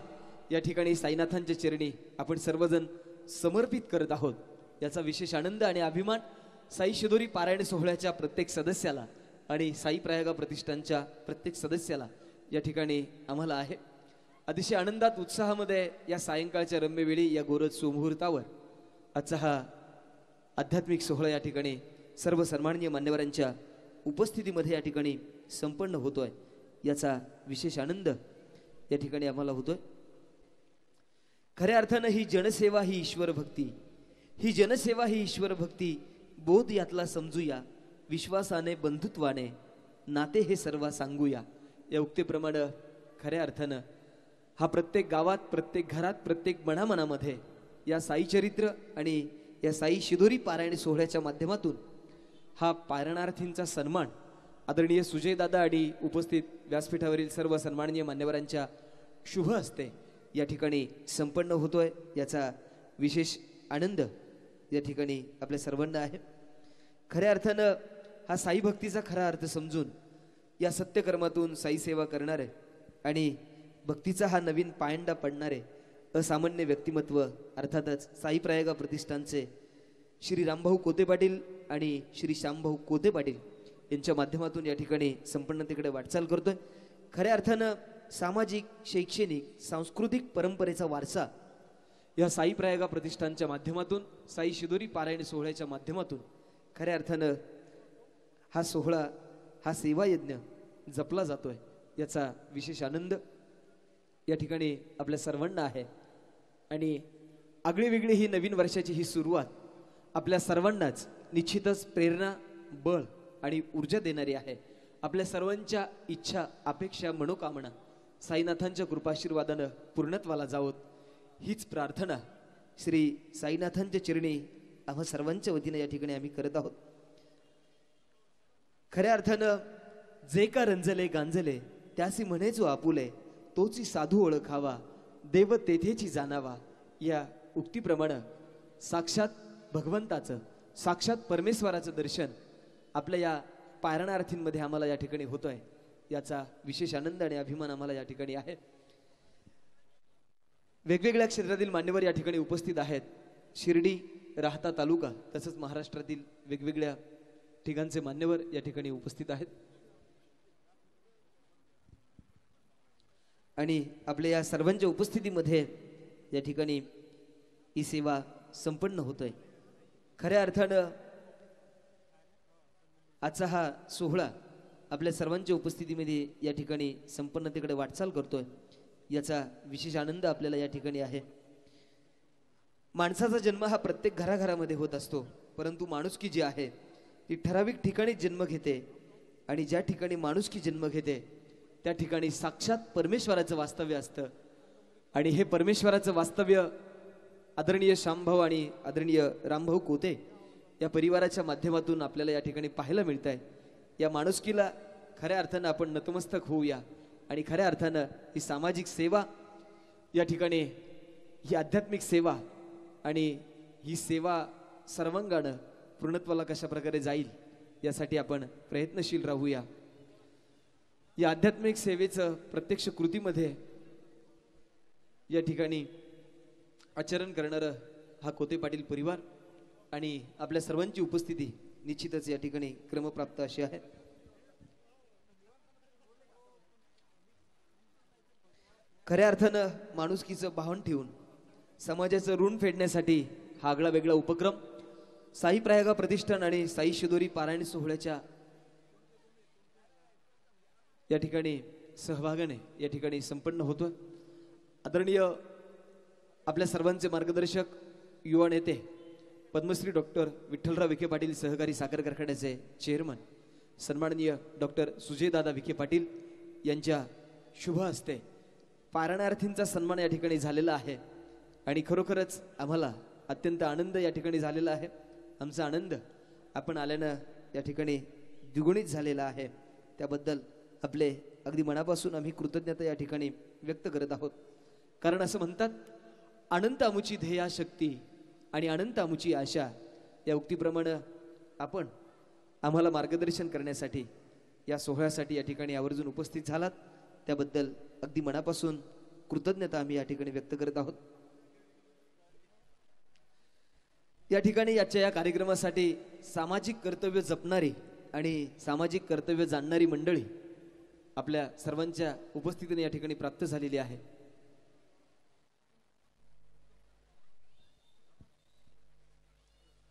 या ठिकाणी साईनाथांच्या चरणी आपण सर्वजण समर्पित करत आहोत. याचा विशेष आनंद आणि अभिमान साई शिदोरी पारायण सोहळ्याच्या प्रत्येक सदस्याला आणि साई प्रयागा प्रतिष्ठानच्या प्रत्येक सदस्याला या ठिकाणी आम्हाला आहे. अतिशय आनंदात उत्साहामध्ये या सायंकाळच्या रम्य वेळी या गोरज सुमुहूर्तावर आजचा हा आध्यात्मिक सोहळा या ठिकाणी सर्व सन्माननीय मान्यवरांच्या उपस्थितीमध्ये या ठिकाणी संपन्न होतोय. याचा विशेष आनंद या ठिकाणी आम्हाला होतोय. खऱ्या अर्थानं ही जनसेवा ही ईश्वर भक्ती, ही जनसेवा ही ईश्वर भक्ती, बोध यातला समजूया, विश्वासाने बंधुत्वाने नाते हे सर्व सांगूया. या उक्तीप्रमाणे खऱ्या अर्थानं हा प्रत्येक गावात, प्रत्येक घरात, प्रत्येक मनामनामध्ये या साई चरित्र आणि या साई शिदोरी पारायण सोहळ्याच्या माध्यमातून हा पारणार्थींचा सन्मान आदरणीय सुजयदादा आणि उपस्थित व्यासपीठावरील सर्व सन्माननीय मान्यवरांच्या शुभ हस्ते या ठिकाणी संपन्न होतोय. याचा विशेष आनंद या ठिकाणी आपल्या सर्वांना आहे. खऱ्या अर्थानं हा साई भक्तीचा खरा अर्थ समजून या सत्यकर्मातून साई सेवा करणारे आणि भक्तीचा हा नवीन पायंडा पडणारे असामान्य व्यक्तिमत्व अर्थातच साई प्रयागा प्रतिष्ठानचे श्री रामभाऊ कोते पाटील आणि श्री श्यामभाऊ कोते पाटील यांच्या माध्यमातून या ठिकाणी संपन्नतेकडे वाटचाल करतोय. खऱ्या अर्थानं सामाजिक, शैक्षणिक, सांस्कृतिक परंपरेचा वारसा या साई प्रयागा प्रतिष्ठानच्या माध्यमातून साई शिदोरी पारायण सोहळ्याच्या माध्यमातून खऱ्या अर्थानं हा सोहळा, हा सेवा यज्ञ जपला जातोय. याचा विशेष आनंद या ठिकाणी आपल्या सर्वांना आहे. आणि आगळी वेगळी ही नवीन वर्षाची ही सुरुवात आपल्या सर्वांनाच निश्चितच प्रेरणा, बळ आणि ऊर्जा देणारी आहे. आपल्या सर्वांच्या इच्छा, अपेक्षा, मनोकामना साईनाथांच्या कृपाशीर्वादानं पूर्णत्वाला जावोत हीच प्रार्थना श्री साईनाथांच्या चरणी आम्हा सर्वांच्या वतीने या ठिकाणी आम्ही करत आहोत. खऱ्या अर्थानं जे का रंजले गांजले त्यासी म्हणेचो आपुले, तोची साधू ओळखावा, देव तेथेची जाणावा. या उक्तीप्रमाणे साक्षात भगवंताचं, साक्षात परमेश्वराचं दर्शन आपल्या या पारणार्थींमध्ये आम्हाला या ठिकाणी होतोय. याचा विशेष आनंद आणि अभिमान आम्हाला या ठिकाणी आहे. वेगवेगळ्या क्षेत्रातील मान्यवर या ठिकाणी उपस्थित आहेत. शिर्डी, राहता तालुका तसंच महाराष्ट्रातील वेगवेगळ्या ठिकाणचे मान्यवर या ठिकाणी उपस्थित आहेत. आणि आपल्या या सर्वांच्या उपस्थितीमध्ये या ठिकाणी ही सेवा संपन्न होतोय. खऱ्या अर्थानं आजचा हा सोहळा आपल्या सर्वांच्या उपस्थितीमध्ये या ठिकाणी संपन्नतेकडे वाटचाल करतोय. याचा विशेष आनंद आपल्याला या ठिकाणी आहे. माणसाचा जन्म हा प्रत्येक घराघरामध्ये होत असतो, परंतु माणुसकी जी आहे ती ठराविक ठिकाणी जन्म घेते आणि ज्या ठिकाणी माणुसकी जन्म घेते त्या ठिकाणी साक्षात परमेश्वराचं वास्तव्य असतं. आणि हे परमेश्वराचं वास्तव्य आदरणीय श्यामभाऊ आणि आदरणीय रामभाऊ कोते या परिवाराच्या माध्यमातून आपल्याला या ठिकाणी पाहायला मिळत आहे. या माणुसकीला खऱ्या अर्थानं आपण नतमस्तक होऊया आणि खऱ्या अर्थानं ही सामाजिक सेवा या ठिकाणी, ही आध्यात्मिक सेवा आणि ही सेवा सर्वांगानं पूर्णत्वाला कशा प्रकारे जाईल यासाठी आपण प्रयत्नशील राहूया. या आध्यात्मिक सेवेचं प्रत्यक्ष कृतीमध्ये या ठिकाणी आचरण करणारं हा कोते पाटील परिवार आणि आपल्या सर्वांची उपस्थिती निश्चितच या ठिकाणी क्रमप्राप्त अशी आहे. खऱ्या अर्थानं माणुसकीचं भान ठेवून समाजाचं ऋण फेडण्यासाठी हा आगळा वेगळा उपक्रम साई प्रयागा प्रतिष्ठान आणि साई शिदोरी पारायण सोहळ्याच्या या ठिकाणी सहभागाने या ठिकाणी संपन्न होतोय. आदरणीय आपल्या सर्वांचे मार्गदर्शक युवा नेते पद्मश्री डॉक्टर विठ्ठलराव विखे पाटील सहकारी साखर कारखान्याचे चेअरमन सन्माननीय डॉक्टर सुजयदादा विखे पाटील यांच्या शुभ हस्ते पारणार्थींचा सन्मान या ठिकाणी झालेला आहे आणि खरोखरच आम्हाला अत्यंत आनंद या ठिकाणी झालेला आहे. आमचा आनंद आपण आल्यानं या ठिकाणी द्विगुणित झालेला आहे. त्याबद्दल आपले अगदी मनापासून आम्ही कृतज्ञता या ठिकाणी व्यक्त करत आहोत. कारण असं म्हणतात, अनंत आमुची ध्येया शक्ती आणि अनंत आमुची आशा या उक्तीप्रमाणे आपण आम्हाला मार्गदर्शन करण्यासाठी या सोहळ्यासाठी या ठिकाणी आवर्जून उपस्थित झालात. त्याबद्दल अगदी मनापासून कृतज्ञता आम्ही या ठिकाणी व्यक्त करत आहोत. या ठिकाणी या कार्यक्रमासाठी सामाजिक कर्तव्य जपणारी आणि सामाजिक कर्तव्य जाणणारी मंडळी आपल्या सर्वांच्या उपस्थितीने या ठिकाणी प्राप्त झालेली आहे.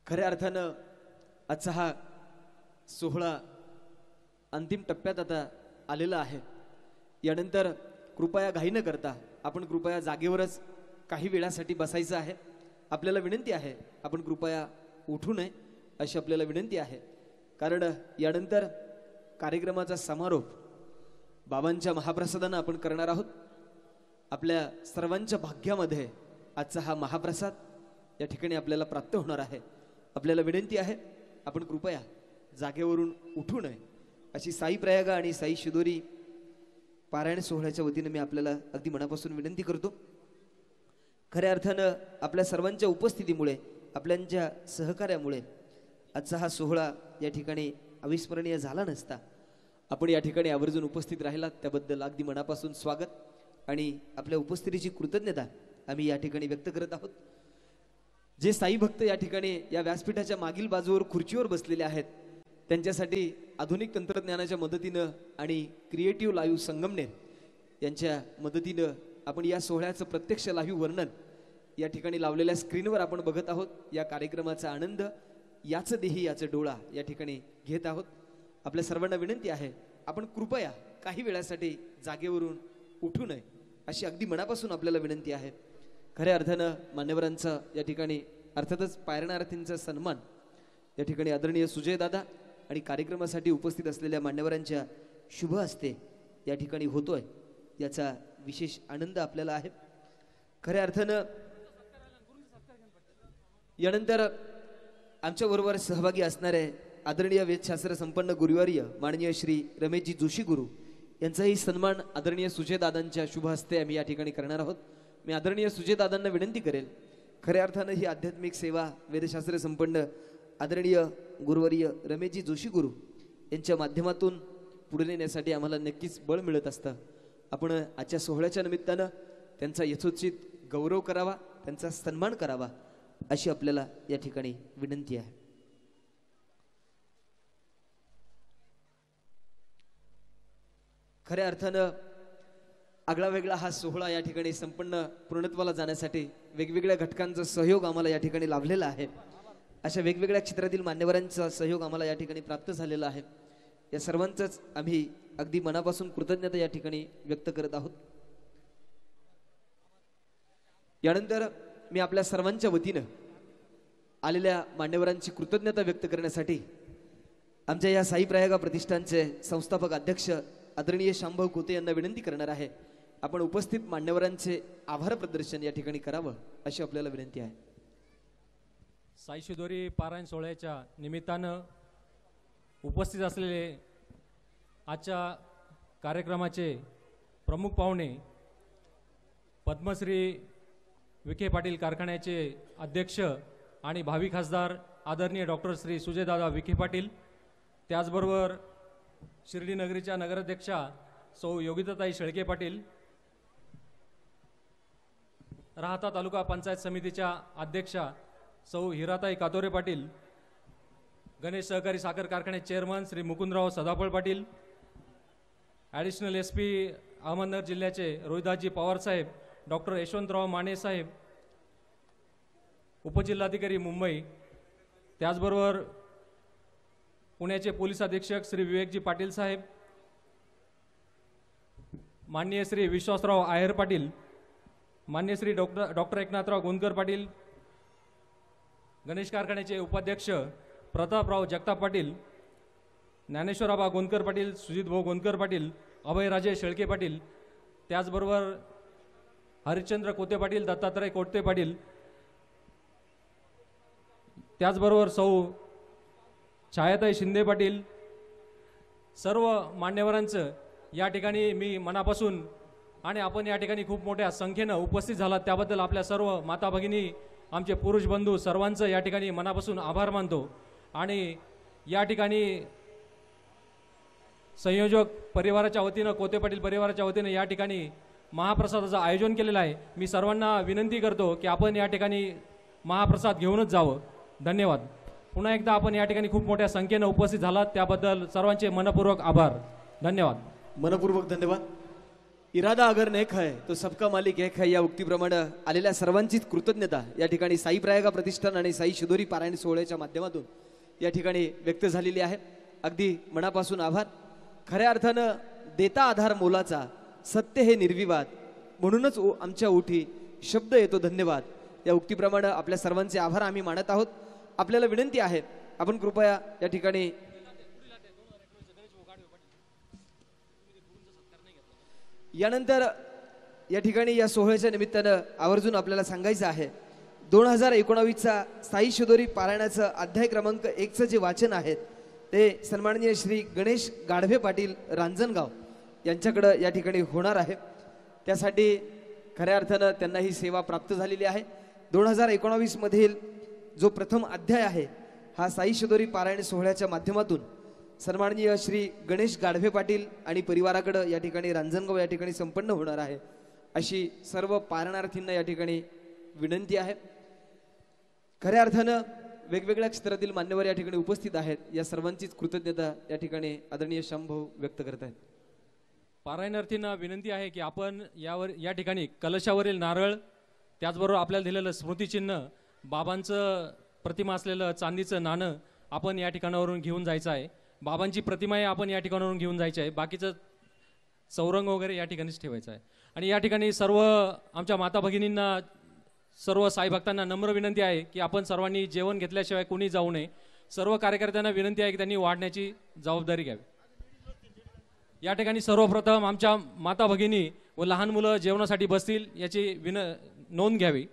खऱ्या अर्थानं आजचा हा सोहळा अंतिम टप्प्यात आता आलेला आहे. यानंतर कृपया घाई न करता आपण कृपया जागेवरच काही वेळासाठी बसायचं आहे. आपल्याला विनंती आहे, आपण कृपया उठू नये अशी आपल्याला विनंती आहे. कारण यानंतर कार्यक्रमाचा समारोप बाबांच्या महाप्रसादानं आपण करणार आहोत. आपल्या सर्वांच्या भाग्यामध्ये आजचा हा महाप्रसाद या ठिकाणी आपल्याला प्राप्त होणार आहे. आपल्याला विनंती आहे, आपण कृपया जागेवरून उठू नये अशी साई प्रयागा आणि साई शिदोरी पारायण सोहळ्याच्या वतीने मी आपल्याला अगदी मनापासून विनंती करतो. खऱ्या अर्थानं आपल्या सर्वांच्या उपस्थितीमुळे, आपल्यांच्या सहकार्यामुळे आजचा हा सोहळा या ठिकाणी अविस्मरणीय झाला नसता. आपण या ठिकाणी आवर्जून उपस्थित राहिलात त्याबद्दल अगदी मनापासून स्वागत आणि आपल्या उपस्थितीची कृतज्ञता आम्ही या ठिकाणी व्यक्त करत आहोत. जे साई भक्त या ठिकाणी या व्यासपीठाच्या मागील बाजूवर खुर्चीवर बसलेले आहेत, त्यांच्यासाठी आधुनिक तंत्रज्ञानाच्या मदतीनं आणि क्रिएटिव्ह लाईव्ह संगमनेर यांच्या मदतीनं आपण या सोहळ्याचं प्रत्यक्ष लाईव्ह वर्णन या ठिकाणी लावलेल्या स्क्रीनवर आपण बघत आहोत. या कार्यक्रमाचा आनंद याचं देही याचं डोळा या ठिकाणी घेत आहोत. आपल्या सर्वांना विनंती आहे, आपण कृपया काही वेळासाठी जागेवरून उठू नये अशी अगदी मनापासून आपल्याला विनंती आहे. खऱ्या अर्थानं मान्यवरांचा या ठिकाणी अर्थातच पारणार्थींचा सन्मान या ठिकाणी आदरणीय सुजयदादा आणि कार्यक्रमासाठी उपस्थित असलेल्या मान्यवरांच्या शुभ हस्ते या ठिकाणी होतोय. याचा विशेष आनंद आपल्याला आहे. खऱ्या अर्थानं यानंतर आमच्याबरोबर सहभागी असणारे आदरणीय वेदशास्त्र संपन्न गुरुवर्य माननीय श्री रमेशजी जोशी गुरु यांचाही सन्मान आदरणीय सुजयदादांच्या शुभ हस्ते आम्ही या ठिकाणी करणार आहोत. मी आदरणीय सुजयदादांना विनंती करेल, खऱ्या अर्थानं ही आध्यात्मिक सेवा वेदशास्त्र संपन्न आदरणीय गुरुवर्य रमेशजी जोशी गुरु यांच्या माध्यमातून पुढे नेण्यासाठी आम्हाला नक्कीच बळ मिळत असतं. आपण आजच्या सोहळ्याच्या निमित्तानं त्यांचा यथोचित गौरव करावा, त्यांचा सन्मान करावा अशी आपल्याला या ठिकाणी विनंती आहे. खऱ्या अर्थानं आगळा वेगळा हा सोहळा या ठिकाणी संपन्न पूर्णत्वाला जाण्यासाठी वेगवेगळ्या घटकांचा सहयोग आम्हाला या ठिकाणी लाभलेला आहे. अशा वेगवेगळ्या क्षेत्रातील मान्यवरांचा सहयोग आम्हाला या ठिकाणी प्राप्त झालेला आहे. या सर्वांचंच आम्ही अगदी मनापासून कृतज्ञता या ठिकाणी व्यक्त करत आहोत. यानंतर मी आपल्या सर्वांच्या वतीनं आलेल्या मान्यवरांची कृतज्ञता व्यक्त करण्यासाठी आमच्या या साई प्रयागा प्रतिष्ठानचे संस्थापक अध्यक्ष आदरणीय शांभाऊ खोते यांना विनंती करणार आहे. आपण उपस्थित मान्यवरांचे आभार प्रदर्शन या ठिकाणी करावं अशी आपल्याला विनंती आहे. साई शिदोरी पारायण सोहळ्याच्या निमित्तानं उपस्थित असलेले आजच्या कार्यक्रमाचे प्रमुख पाहुणे पद्मश्री विखे पाटील कारखान्याचे अध्यक्ष आणि भावी खासदार आदरणीय डॉक्टर श्री सुजयदादा विखे पाटील, त्याचबरोबर शिर्डी नगरीच्या नगराध्यक्षा सौ योगिताताई शेळके पाटील, राहता तालुका पंचायत समितीच्या अध्यक्षा सौ हिराताई कातोरे पाटील, गणेश सहकारी साखर कारखान्याचे chairman Shri Mukundrao Sadaphal Patil, additional SP Ahmednagar जिल्ह्याचे रोहिदासजी पवार साहेब, डॉक्टर यशवंतराव माने साहेब, उपजिल्हाधिकारी मुंबई, त्याचबरोबर पुण्याचे पोलीस अधीक्षक श्री विवेकजी पाटील साहेब, माननीय श्री विश्वासराव आयर पाटील, माननीय श्री डॉक्टर एकनाथराव गोंदकर पाटील, गणेश कारखान्याचे उपाध्यक्ष प्रतापराव जगताप पाटील, ज्ञानेश्वराबा गोंदकर पाटील, सुजितभाऊ गोंदकर पाटील, अभयराजे शेळके पाटील, त्याचबरोबर हरिश्चंद्र कोते पाटील, दत्तात्रय कोटते पाटील, त्याचबरोबर सौ छायाताई शिंदे पाटील, सर्व मान्यवरांचं या ठिकाणी मी मनापासून आणि आपण या ठिकाणी खूप मोठ्या संख्येनं उपस्थित झालात त्याबद्दल आपल्या सर्व माता भगिनी, आमचे पुरुष बंधू सर्वांचं या ठिकाणी मनापासून आभार मानतो. आणि या ठिकाणी संयोजक परिवाराच्या वतीनं, कोते पाटील परिवाराच्या वतीनं या ठिकाणी महाप्रसादाचं आयोजन केलेलं आहे. मी सर्वांना विनंती करतो की आपण या ठिकाणी महाप्रसाद घेऊनच जावं. धन्यवाद. पुन्हा एकदा आपण या ठिकाणी खूप मोठ्या संख्येनं उपस्थित झालात त्याबद्दल सर्वांचे मनपूर्वक आभार. धन्यवाद. मनपूर्वक धन्यवाद. इरादा अगर नेक है तो सबका मालिक एक है या उक्तीप्रमाणे आलेल्या सर्वांचीच कृतज्ञता या ठिकाणी साई प्रयागा प्रतिष्ठान आणि साई शिदोरी पारायण सोहळ्याच्या माध्यमातून या ठिकाणी व्यक्त झालेली आहे. अगदी मनापासून आभार. खऱ्या अर्थानं देता आधार मोलाचा, सत्य हे निर्विवाद, म्हणूनच आमच्या ओठी शब्द येतो धन्यवाद. या उक्तीप्रमाणे आपल्या सर्वांचे आभार आम्ही मानत आहोत. आपल्याला विनंती आहे आपण कृपया या ठिकाणी यानंतर या ठिकाणी या सोहळ्याच्या निमित्तानं आवर्जून आपल्याला सांगायचं आहे 2019चा साई शिदोरी पारायणाचं अध्याय क्रमांक 1चं जे वाचन आहे ते सन्माननीय श्री गणेश गाढवे पाटील रांजणगाव यांच्याकडे या ठिकाणी होणार आहे. त्यासाठी खऱ्या अर्थानं त्यांना ही सेवा प्राप्त झालेली आहे. 2019 मधील जो प्रथम अध्याय आहे हा साई शिदोरी पारायण सोहळ्याच्या माध्यमातून सन्माननीय श्री गणेश गाढवे पाटील आणि परिवाराकडे या ठिकाणी रांजणगाव या ठिकाणी संपन्न होणार आहे अशी सर्व पारणार्थींना या ठिकाणी विनंती आहे. खऱ्या अर्थानं वेगवेगळ्या क्षेत्रातील मान्यवर या ठिकाणी उपस्थित आहेत. या सर्वांचीच कृतज्ञता या ठिकाणी आदरणीय शांभाऊ व्यक्त करत आहेत. पारायणार्थींना विनंती आहे की आपण या ठिकाणी कलशावरील नारळ, त्याचबरोबर आपल्याला दिलेलं स्मृतिचिन्ह, बाबांचं प्रतिमा असलेलं चांदीचं नाणं आपण या ठिकाणावरून घेऊन जायचं आहे. बाबांची प्रतिमाही आपण या ठिकाणावरून घेऊन जायची आहे. बाकीचं चौरंग वगैरे या ठिकाणीच ठेवायचं आहे. आणि या ठिकाणी सर्व आमच्या माता भगिनींना, सर्व साई भक्तांना नम्र विनंती आहे की आपण सर्वांनी जेवण घेतल्याशिवाय कोणी जाऊ नये. सर्व कार्यकर्त्यांना विनंती आहे की त्यांनी वाढण्याची जबाबदारी घ्यावी. या ठिकाणी सर्वप्रथम आमच्या माता भगिनी व लहान मुलं जेवणासाठी बसतील याची नोंद घ्यावी.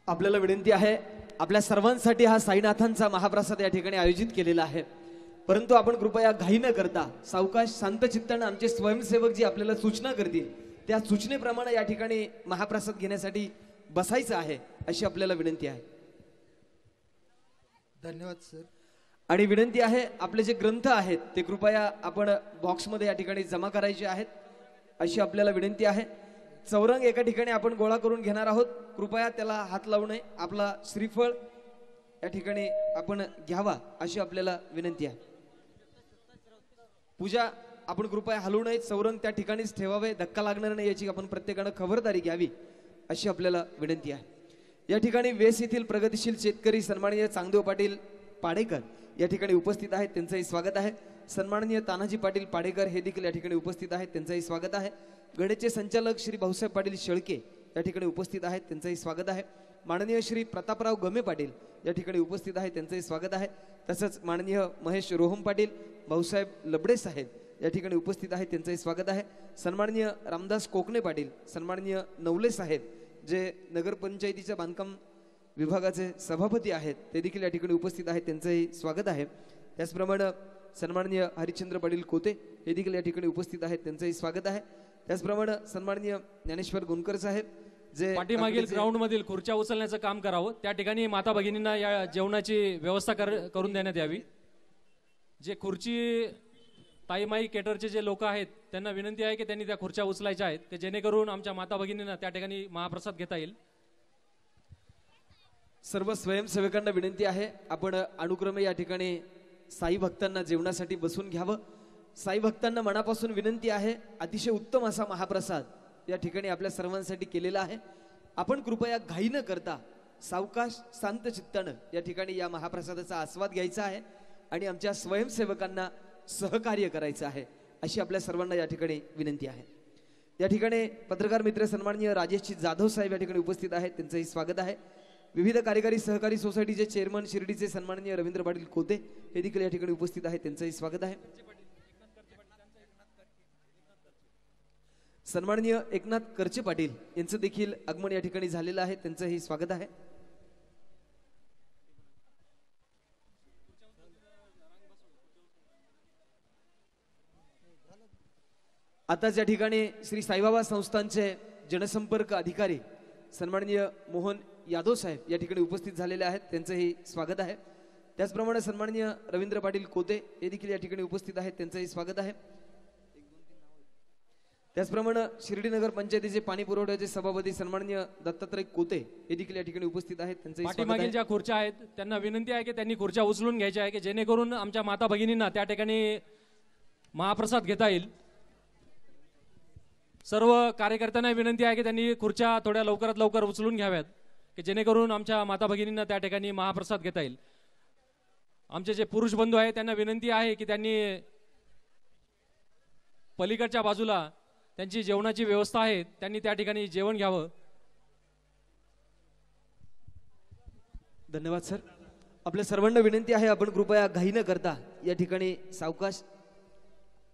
आपल्याला विनंती आहे, आपल्या सर्वांसाठी हा साईनाथांचा महाप्रसाद या ठिकाणी आयोजित केलेला आहे. परंतु आपण कृपया घाई न करता सावकाश शांत चित्ताने आमचे स्वयंसेवक जी आपल्याला सूचना करतील त्या सूचनेप्रमाणे या ठिकाणी महाप्रसाद घेण्यासाठी बसायचं आहे अशी आपल्याला विनंती आहे. धन्यवाद सर. आणि विनंती आहे आपले जे ग्रंथ आहेत ते कृपया आपण बॉक्समध्ये या ठिकाणी जमा करायचे आहेत अशी आपल्याला विनंती आहे. चौरंग एका ठिकाणी आपण गोळा करून घेणार आहोत. कृपया त्याला हात लावू नये. आपला श्रीफळ या ठिकाणी आपण घ्यावा अशी आपल्याला विनंती आहे. पूजा आपण कृपया हलवू नये, चौरंग त्या ठिकाणीच ठेवावे, धक्का लागणार नाही याची आपण प्रत्येकानं खबरदारी घ्यावी अशी आपल्याला विनंती आहे. या ठिकाणी वेस येथील प्रगतिशील शेतकरी सन्माननीय चांगदेव पाटील पाडेकर या ठिकाणी उपस्थित आहेत, त्यांचंही स्वागत आहे. सन्माननीय तानाजी पाटील पाडेकर हे देखील या ठिकाणी उपस्थित आहेत, त्यांचंही स्वागत आहे. गडेचे संचालक श्री भाऊसाहेब पाटील शेळके या ठिकाणी उपस्थित आहेत, त्यांचंही स्वागत आहे. माननीय श्री प्रतापराव गमे पाटील या ठिकाणी उपस्थित आहेत, त्यांचंही स्वागत आहे. तसंच माननीय महेश रोहम पाटील, भाऊसाहेब लबडे साहेब या ठिकाणी उपस्थित आहेत, त्यांचंही स्वागत आहे. सन्माननीय रामदास कोकणे पाटील, सन्माननीय नवले साहेब जे नगरपंचायतीच्या बांधकाम विभागाचे सभापती आहेत ते देखील या ठिकाणी उपस्थित आहेत, त्यांचंही स्वागत आहे. त्याचप्रमाणे सन्माननीय हरिश्चंद्र पाटील कोते हे देखील या ठिकाणी उपस्थित आहेत, त्यांचंही स्वागत आहे. त्याचप्रमाणे सन्माननीय ज्ञानेश्वर गुणकर साहेब जे पाठीमागील ग्राउंड मधील खुर्च्या उचलण्याचं काम करावं, त्या ठिकाणी माता भगिनींना या जेवणाची व्यवस्था करून देण्यात यावी. जे खुर्ची ताईमाई केटरचे जे लोक आहेत त्यांना विनंती आहे की त्यांनी त्या खुर्च्या उचलायच्या आहेत, की जेणेकरून आमच्या माता भगिनींना त्या ठिकाणी महाप्रसाद घेता येईल. सर्व स्वयंसेवकांना विनंती आहे आपण अनुक्रमे या ठिकाणी साई भक्तांना जेवणासाठी बसून घ्यावं. साई भक्तांना मनापासून विनंती आहे, अतिशय उत्तम असा महाप्रसाद या ठिकाणी आपल्या सर्वांसाठी केलेला आहे. आपण कृपया घाई न करता सावकाश शांत चित्तानं या ठिकाणी या महाप्रसादाचा आस्वाद घ्यायचा आहे आणि आमच्या स्वयंसेवकांना सहकार्य करायचं आहे अशी आपल्या सर्वांना या ठिकाणी विनंती आहे. या ठिकाणी पत्रकार मित्र सन्माननीय राजेशजी जाधव साहेब या ठिकाणी उपस्थित आहेत, त्यांचंही स्वागत आहे. विविध कार्यकारी सहकारी सोसायटीचे चेअरमन शिर्डीचे सन्माननीय रवींद्र पाटील खोते हे देखील या ठिकाणी उपस्थित आहेत, त्यांचंही स्वागत आहे. सन्माननीय एकनाथ करचे पाटील यांचं देखील आगमन या ठिकाणी झालेलं आहे, त्यांचंही स्वागत आहे. आताच या ठिकाणी श्री साईबाबा संस्थानचे जनसंपर्क अधिकारी सन्माननीय मोहन यादव साहेब या ठिकाणी उपस्थित झालेले आहेत, त्यांचंही स्वागत आहे. त्याचप्रमाणे सन्माननीय रवींद्र पाटील कोते हे देखील या ठिकाणी उपस्थित आहेत, त्यांचंही स्वागत आहे. त्याचप्रमाणे शिर्डी नगर पंचायतीचे पाणी पुरवठ्याचे सभापती सन्माननीय दत्तात्रय कोते हे देखील या ठिकाणी उपस्थित आहेत, त्यांचंही स्वागत पाठीमागील आहे. ज्या खुर्च्या आहेत त्यांना विनंती आहे की त्यांनी खुर्च्या उचलून घ्यायच्या आहे, की जेणेकरून आमच्या माता भगिनींना त्या ठिकाणी महाप्रसाद घेता येईल. सर्व कार्यकर्त्यांना विनंती आहे की त्यांनी खुर्च्या थोड्या लवकरात लवकर उचलून घ्याव्यात, की जेणेकरून आमच्या माता भगिनींना त्या ठिकाणी महाप्रसाद घेता येईल. आमचे जे पुरुष बंधू आहेत त्यांना विनंती आहे की त्यांनी पलीकडच्या बाजूला त्यांची जेवणाची व्यवस्था आहे, त्यांनी त्या ठिकाणी जेवण घ्यावं. धन्यवाद सर. आपल्या सर्वांना विनंती आहे आपण कृपया घाई न करता या ठिकाणी सावकाश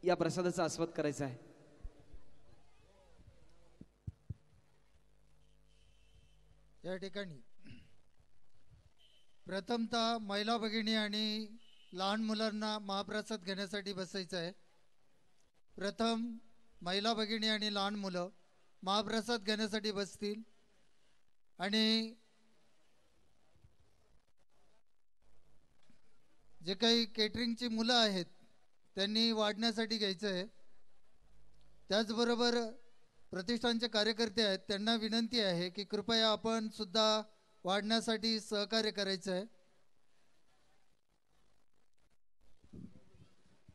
या प्रसादाचा आस्वाद करायचा आहे. या ठिकाणी प्रथमतः महिला भगिनी आणि लहान मुलांना महाप्रसाद घेण्यासाठी बसायचं आहे. प्रथम महिला भगिनी आणि लहान मुलं महाप्रसाद घेण्यासाठी बसतील आणि जे काही केटरिंगची मुलं आहेत त्यांनी वाढण्यासाठी घ्यायचं आहे. त्याचबरोबर प्रतिष्ठानचे कार्यकर्ते आहेत त्यांना विनंती आहे की कृपया आपण सुद्धा वाढण्यासाठी सहकार्य करायचं आहे.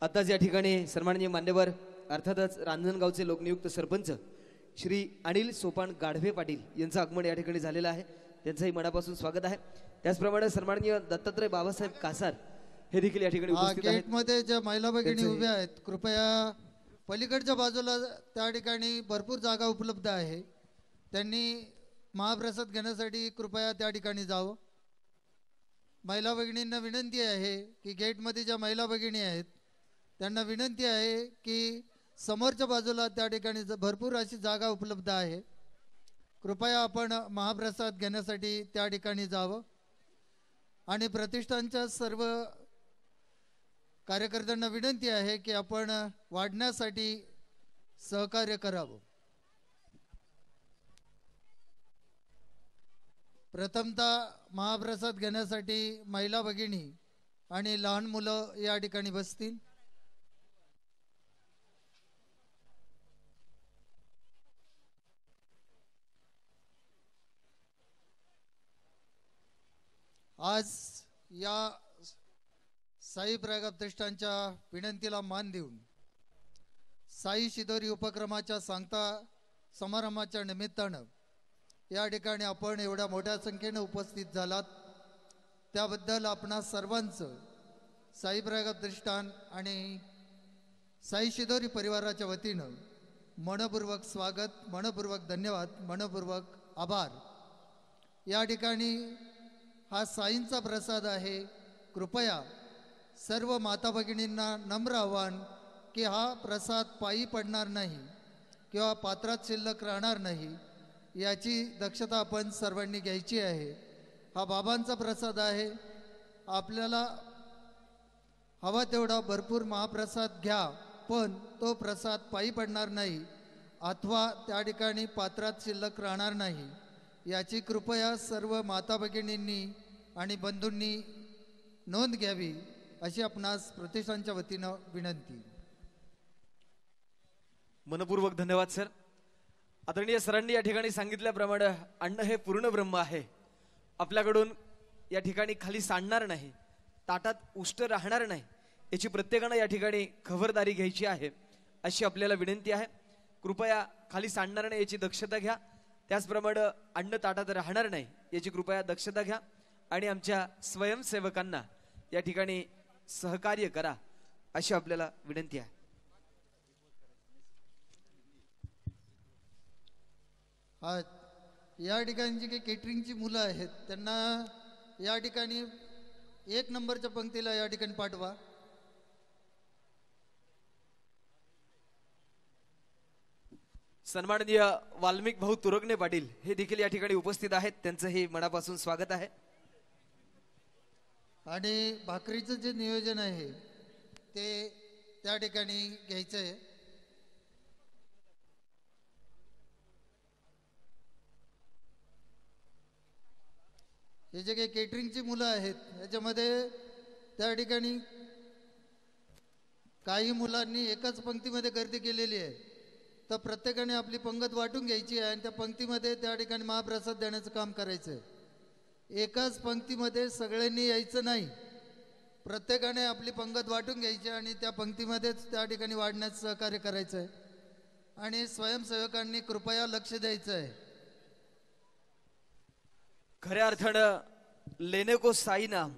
आताच या ठिकाणी सन्माननीय मान्यवर अर्थातच रांजणगावचे लोकनियुक्त सरपंच श्री अनिल सोपान गाढवे पाटील यांचं आगमन या ठिकाणी झालेलं आहे, त्यांचंही मनापासून स्वागत आहे. त्याचप्रमाणे सन्माननीय दत्तात्रय बाबासाहेब कासार हे देखील या ठिकाणी उपस्थित आहेत. गेटमध्ये ज्या महिला भगिनी उभ्या आहेत कृपया पलीकडच्या बाजूला त्या ठिकाणी भरपूर जागा उपलब्ध आहे, त्यांनी महाप्रसाद घेण्यासाठी कृपया त्या ठिकाणी जावं. महिला भगिनींना विनंती आहे की गेटमध्ये ज्या महिला भगिनी आहेत त्यांना विनंती आहे की समोरच्या बाजूला त्या ठिकाणी भरपूर अशी जागा उपलब्ध आहे, कृपया आपण महाप्रसाद घेण्यासाठी त्या ठिकाणी जावं. आणि प्रतिष्ठानच्या सर्व कार्यकर्त्यांना विनंती आहे की आपण वाढण्यासाठी सहकार्य करावं. प्रथमतः महाप्रसाद घेण्यासाठी महिला भगिनी आणि लहान मुलं या ठिकाणी बसतील. आज या साई प्रज्ञा प्रतिष्ठानच्या विनंतीला मान देऊन साई शिदोरी उपक्रमाच्या सांगता समारंभाच्या निमित्तानं या ठिकाणी आपण एवढ्या मोठ्या संख्येने उपस्थित झालात त्याबद्दल आपणा सर्वांचं साईब्राग प्रतिष्ठान आणि साई शिदोरी परिवाराच्या वतीनं मनपूर्वक स्वागत, मनपूर्वक धन्यवाद, मनपूर्वक आभार. या ठिकाणी हा साईंचा प्रसाद आहे. कृपया सर्व माता भगिनींना नम्र आव्हान की हा प्रसाद पायी पडणार नाही किंवा पात्रात शिल्लक राहणार नाही याची दक्षता आपण सर्वांनी घ्यायची आहे. हा बाबांचा प्रसाद आहे. आपल्याला हवा तेवढा भरपूर महाप्रसाद घ्या, पण तो प्रसाद पायी पडणार नाही अथवा त्या ठिकाणी पात्रात शिल्लक राहणार नाही याची कृपया सर्व माता भगिनींनी आणि बंधूंनी नोंद घ्यावी अशी आपणास प्रतिष्ठानच्या वतीनं विनंती. मनपूर्वक धन्यवाद सर. आदरणीय सरांनी या ठिकाणी सांगितल्याप्रमाणे अन्न हे पूर्ण ब्रह्म आहे. आपल्याकडून या ठिकाणी खाली सांडणार नाही, ताटात उष्ट राहणार नाही याची प्रत्येकानं या ठिकाणी खबरदारी घ्यायची आहे अशी आपल्याला विनंती आहे. कृपया खाली सांडणार नाही याची दक्षता घ्या. त्याचप्रमाणे अन्न ताटात राहणार नाही याची कृपया दक्षता घ्या आणि आमच्या स्वयंसेवकांना या ठिकाणी सहकार्य करा अशी आपल्याला विनंती आहे. हा या ठिकाणी जी काही केटरिंगची मुलं आहेत त्यांना या ठिकाणी 1 नंबरच्या पंक्तीला या ठिकाणी पाठवा. सन्माननीय वाल्मिक भाऊ तुरगणे पाटील हे देखील या ठिकाणी उपस्थित आहेत. त्यांचंही मनापासून स्वागत आहे. आणि भाकरीचं जे नियोजन आहे ते त्या ठिकाणी घ्यायचं आहे. हे जे काही केटरिंगची मुलं आहेत याच्यामध्ये त्या ठिकाणी काही मुलांनी एकाच पंक्तीमध्ये गर्दी केलेली आहे, तर प्रत्येकाने आपली पंगत वाटून घ्यायची आहे आणि त्या पंक्तीमध्ये त्या ठिकाणी महाप्रसाद देण्याचं काम करायचं आहे. एकाच पंक्तीमध्ये सगळ्यांनी यायचं नाही, प्रत्येकाने आपली पंगत वाटून घ्यायची आणि त्या पंक्तीमध्येच त्या ठिकाणी वाढण्याचं सहकार्य करायचं आहे. आणि स्वयंसेवकांनी कृपया लक्ष द्यायचं आहे. खऱ्या अर्थानं लेने को साई नाम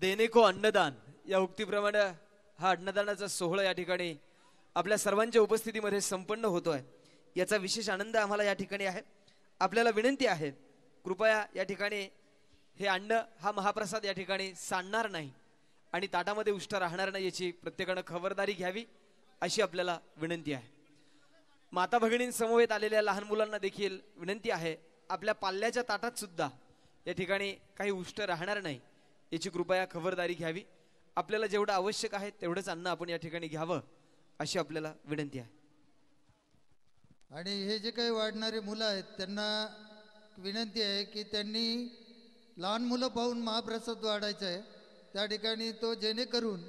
देने को अन्नदान या उक्तीप्रमाणे हा अन्नदानाचा सोहळा या ठिकाणी आपल्या सर्वांच्या उपस्थितीमध्ये संपन्न होतोय. याचा विशेष आनंद आम्हाला या ठिकाणी आहे. आपल्याला विनंती आहे कृपया या ठिकाणी हे अन्न हा महाप्रसाद या ठिकाणी सांडणार नाही आणि ताटामध्ये उष्ट राहणार नाही याची प्रत्येकानं खबरदारी घ्यावी अशी आपल्याला विनंती आहे. माता भगिनींसमवेत आलेल्या लहान मुलांना देखील विनंती आहे आपल्या पाल्याच्या ताटात सुद्धा या ठिकाणी काही उष्ट राहणार नाही याची कृपया खबरदारी घ्यावी. आपल्याला जेवढं आवश्यक आहे तेवढंच अन्न आपण या ठिकाणी घ्यावं अशी आपल्याला विनंती आहे. आणि हे जे काही वाढणारे मुलं आहेत त्यांना विनंती आहे की त्यांनी लहान मुलं पाहून महाप्रसाद वाढायचा आहे. त्या ठिकाणी तो जेणेकरून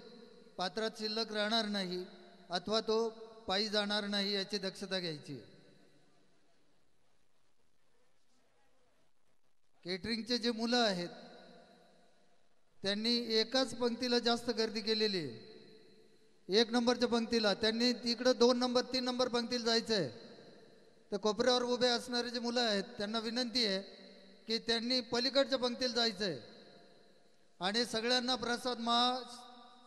पात्रात शिल्लक राहणार नाही अथवा तो पायी जाणार नाही याची दक्षता घ्यायची. केटरिंगचे जे मुलं आहेत त्यांनी एकाच पंक्तीला जास्त गर्दी केलेली आहे. 1 नंबरच्या पंक्तीला त्यांनी तिकडं 2 नंबर 3 नंबर पंक्तीला जायचं आहे. तर कोपऱ्यावर उभे असणारे जे मुलं आहेत त्यांना विनंती आहे की त्यांनी पलीकडच्या पंक्तीला जायचं आहे आणि सगळ्यांना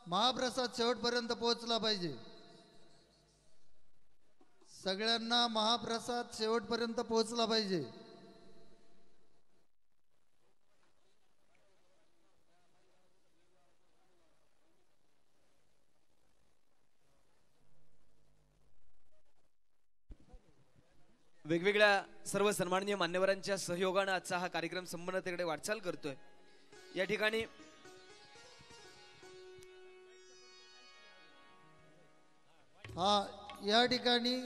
महाप्रसाद शेवटपर्यंत पोहोचला पाहिजे. सगळ्यांना महाप्रसाद शेवटपर्यंत पोहोचला पाहिजे. वेगवेगळ्या सर्व सन्माननीय मान्यवरांच्या सहयोगाने आजचा हा कार्यक्रम संपन्नतेकडे वाटचाल करतोय. या ठिकाणी या ठिकाणी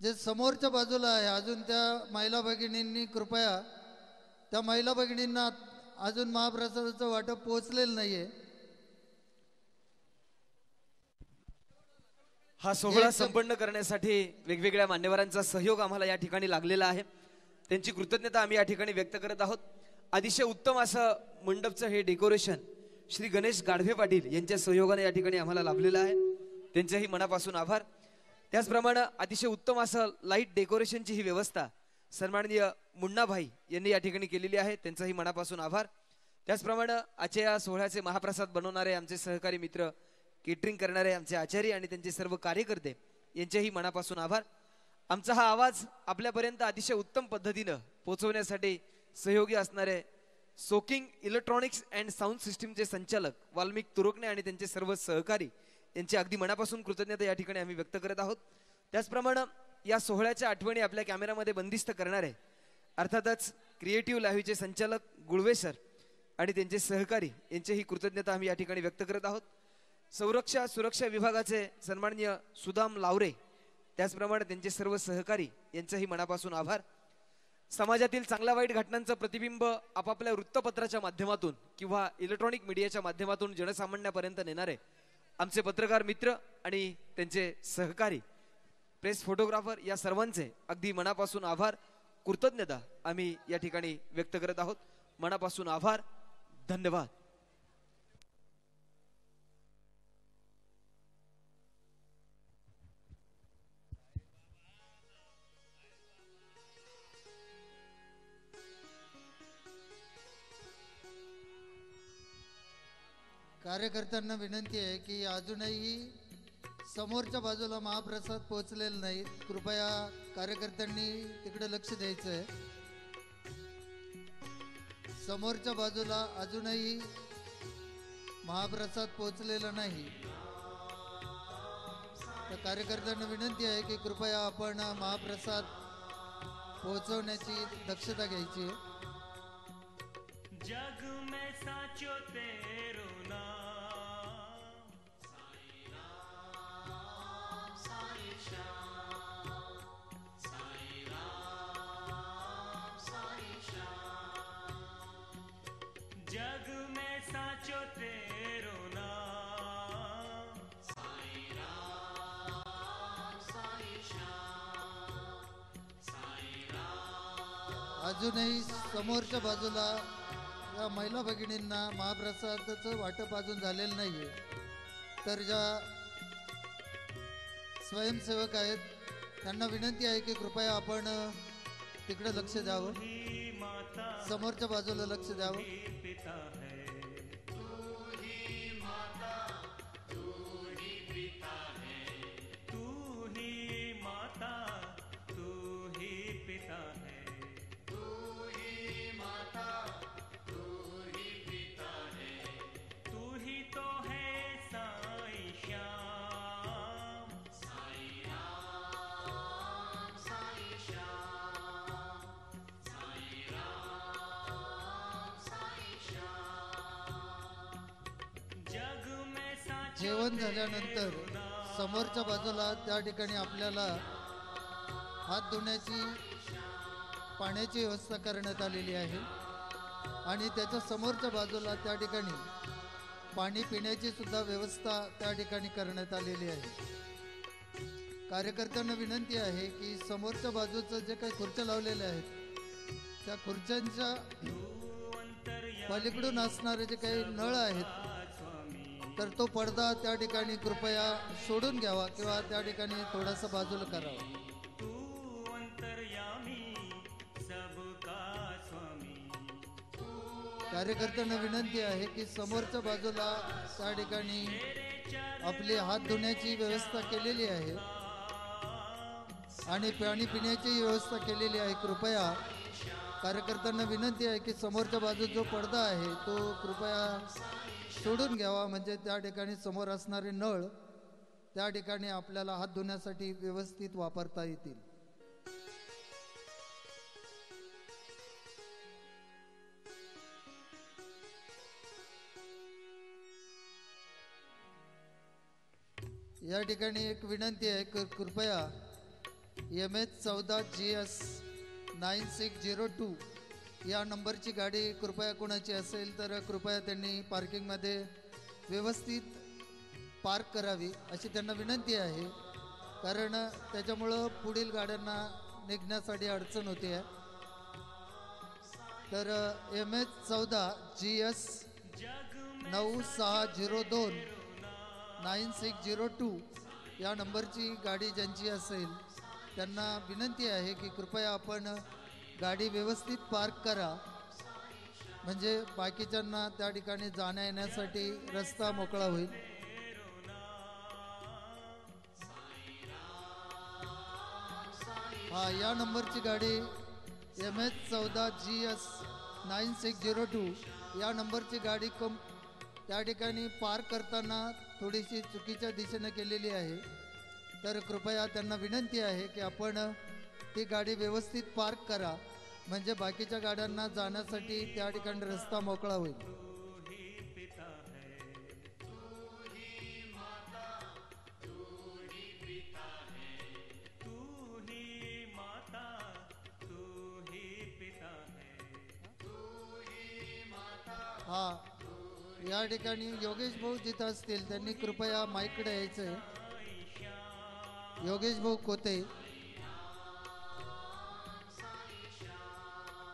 जे समोरच्या बाजूला आहे अजून त्या महिला भगिनींनी कृपया त्या महिला भगिनींना अजून महाप्रसादाचं वाटप पोहोचलेलं नाहीये. हा सोहळा संपन्न करण्यासाठी वेगवेगळ्या मान्यवरांचा सहयोग आम्हाला या ठिकाणी लागलेला आहे. त्यांची कृतज्ञता आम्ही या ठिकाणी व्यक्त करत आहोत. अतिशय उत्तम असं मंडपचं हे डेकोरेशन श्री गणेश गाढवे पाटील यांच्या सहयोगाने या ठिकाणी आम्हाला लाभलेलं आहे. त्यांच्याही मनापासून आभार. त्याचप्रमाणे अतिशय उत्तम असं लाईट डेकोरेशनची ही व्यवस्था सन्माननीय मुन्नाभाई यांनी या ठिकाणी केलेली आहे, त्यांचाही मनापासून आभार. त्याचप्रमाणे आजच्या या सोहळ्याचे महाप्रसाद बनवणारे आमचे सहकारी मित्र, केटरिंग करणारे आमचे आचार्य आणि त्यांचे सर्व कार्यकर्ते यांचेही मनापासून आभार. आमचा हा आवाज आपल्यापर्यंत अतिशय उत्तम पद्धतीनं पोहोचवण्यासाठी सहयोगी असणारे सोकिंग इलेक्ट्रॉनिक्स अँड साऊंड सिस्टीमचे संचालक वाल्मिक तुरोकणे आणि त्यांचे सर्व सहकारी यांची अगदी मनापासून कृतज्ञता या ठिकाणी आम्ही व्यक्त करत आहोत. त्याचप्रमाणे या सोहळ्याच्या आठवणी आपल्या कॅमेऱ्यामध्ये बंदिस्त करणारे अर्थातच क्रिएटिव्ह लाईव्हचे संचालक गुळवे सर आणि त्यांचे सहकारी यांचीही कृतज्ञता आम्ही या ठिकाणी व्यक्त करत आहोत. सुरक्षा विभागाचे सन्माननीय सुदाम लावरे, त्याचप्रमाणे त्यांचे सर्व सहकारी यांचेही मनापासून आभार. समाजातील चांगल्या वाईट घटनांचं प्रतिबिंब आपापल्या वृत्तपत्राच्या माध्यमातून किंवा इलेक्ट्रॉनिक मीडियाच्या माध्यमातून जनसामान्यापर्यंत नेणारे आमचे पत्रकार मित्र आणि त्यांचे सहकारी प्रेस फोटोग्राफर या सर्वांचे अगदी मनापासून आभार, कृतज्ञता आम्ही या ठिकाणी व्यक्त करत आहोत. मनापासून आभार, धन्यवाद. कार्यकर्त्यांना विनंती आहे की अजूनही समोरच्या बाजूला महाप्रसाद पोहोचलेला नाही, कृपया कार्यकर्त्यांनी तिकडे लक्ष द्यायचं आहे. समोरच्या बाजूला अजूनही महाप्रसाद पोहोचलेला नाही, तर कार्यकर्त्यांना विनंती आहे की कृपया आपण महाप्रसाद पोहोचवण्याची दक्षता घ्यायची आहे. जग में साचो तेरो जग में साचो तेरो नाम साई राम साई श्याम साई राम. अजूनही समोरच्या बाजूला या महिला भगिनींना महाप्रसादाचं वाटप अजून झालेलं नाहीये, तर ज्या स्वयंसेवक आहेत त्यांना विनंती आहे की कृपया आपण तिकडे लक्ष द्यावं, समोरच्या बाजूला लक्ष द्यावं. जेवण झाल्यानंतर समोरच्या बाजूला त्या ठिकाणी आपल्याला हात धुण्याची पाण्याची व्यवस्था करण्यात आलेली आहे आणि त्याच्या समोरच्या बाजूला त्या ठिकाणी पाणी पिण्याची सुद्धा व्यवस्था त्या ठिकाणी करण्यात आलेली आहे. कार्यकर्त्यांना विनंती आहे की समोरच्या बाजूचं जे काही खुर्च्या लावलेल्या आहेत त्या खुर्च्यांच्या पलीकडून असणारे जे काही नळ आहेत तर तो पडदा त्या ठिकाणी कृपया सोडून घ्यावा किंवा त्या ठिकाणी थोडासा बाजूला करावा. कार्यकर्त्यांना विनंती आहे की समोरच्या बाजूला त्या ठिकाणी आपली हात धुण्याची व्यवस्था केलेली आहे आणि पाणी पिण्याची व्यवस्था केलेली आहे. कृपया कार्यकर्त्यांना विनंती आहे की समोरच्या बाजूचा जो पडदा आहे तो कृपया सोडून घ्यावा, म्हणजे त्या ठिकाणी समोर असणारे नळ त्या ठिकाणी आपल्याला हात धुण्यासाठी व्यवस्थित वापरता येतील. या ठिकाणी एक विनंती आहे, कृपया MH14 GS 9602 या नंबरची गाडी कृपया कोणाची असेल तर कृपया त्यांनी पार्किंगमध्ये व्यवस्थित पार्क करावी अशी त्यांना विनंती आहे, कारण त्याच्यामुळं पुढील गाड्यांना निघण्यासाठी अडचण होते आहे. तर MH14 GS 9602 9602 या नंबरची गाडी ज्यांची असेल त्यांना विनंती आहे की कृपया आपण गाडी व्यवस्थित पार्क करा, म्हणजे बाकीच्यांना त्या ठिकाणी जाण्या येण्यासाठी रस्ता मोकळा होईल. हा, या नंबरची गाडी MH14GS 9602 या नंबरची गाडी त्या ठिकाणी पार्क करताना थोडीशी चुकीच्या दिशेने केलेली आहे. तर कृपया त्यांना विनंती आहे की आपण ती गाडी व्यवस्थित पार्क करा, म्हणजे बाकीच्या गाड्यांना जाण्यासाठी त्या ठिकाणी रस्ता मोकळा होईल. हा, या ठिकाणी योगेश भाऊ जिथं असतील त्यांनी कृपया माईकडे यायचंय. योगेश भाऊ कोते,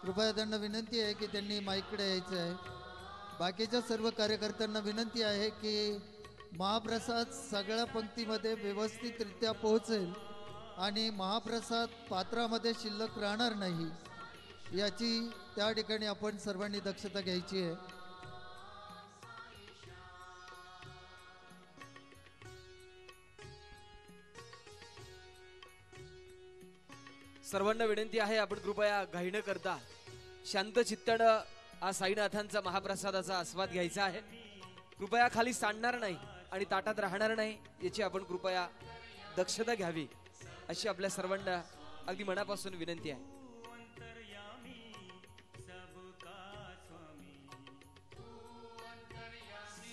कृपया त्यांना विनंती आहे की त्यांनी माईकडे यायचं आहे. बाकीच्या सर्व कार्यकर्त्यांना विनंती आहे की महाप्रसाद सगळ्या पंक्तीमध्ये व्यवस्थितरित्या पोहोचेल आणि महाप्रसाद पात्रामध्ये शिल्लक राहणार नाही, याची त्या ठिकाणी आपण सर्वांनी दक्षता घ्यायची आहे. सर्वांना विनंती आहे आपण कृपया घाई न करता शांत चित्तानं हा साईनाथांचा महाप्रसादाचा आस्वाद घ्यायचा आहे. कृपया खाली सांडणार नाही आणि ताटात राहणार नाही याची आपण कृपया दक्षता घ्यावी अशी आपल्या सर्वांना अगदी मनापासून विनंती आहे.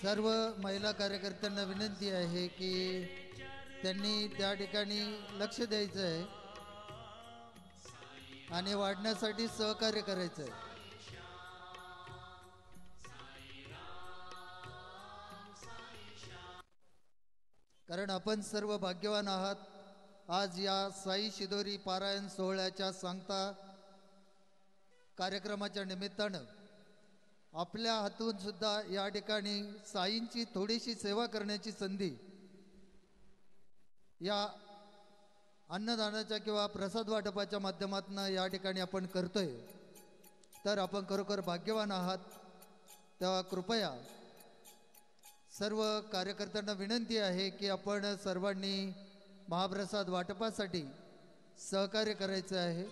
सर्व महिला कार्यकर्त्यांना विनंती आहे की त्यांनी त्या ठिकाणी लक्ष द्यायचं आहे आणि वाढण्यासाठी सहकार्य करायचं आहे. कारण आपण सर्व भाग्यवान आहात. आज या साई शिदोरी पारायण सोहळ्याच्या सांगता कार्यक्रमाच्या निमित्तानं आपल्या हातून सुद्धा या ठिकाणी साईंची थोडीशी सेवा करण्याची संधी या अन्नदानाच्या किंवा प्रसाद वाटपाच्या माध्यमातून या ठिकाणी आपण करतोय. तर आपण खरोखर भाग्यवान आहात. तेव्हा कृपया सर्व कार्यकर्त्यांना विनंती आहे की आपण सर्वांनी महाप्रसाद वाटपासाठी सहकार्य करायचं आहे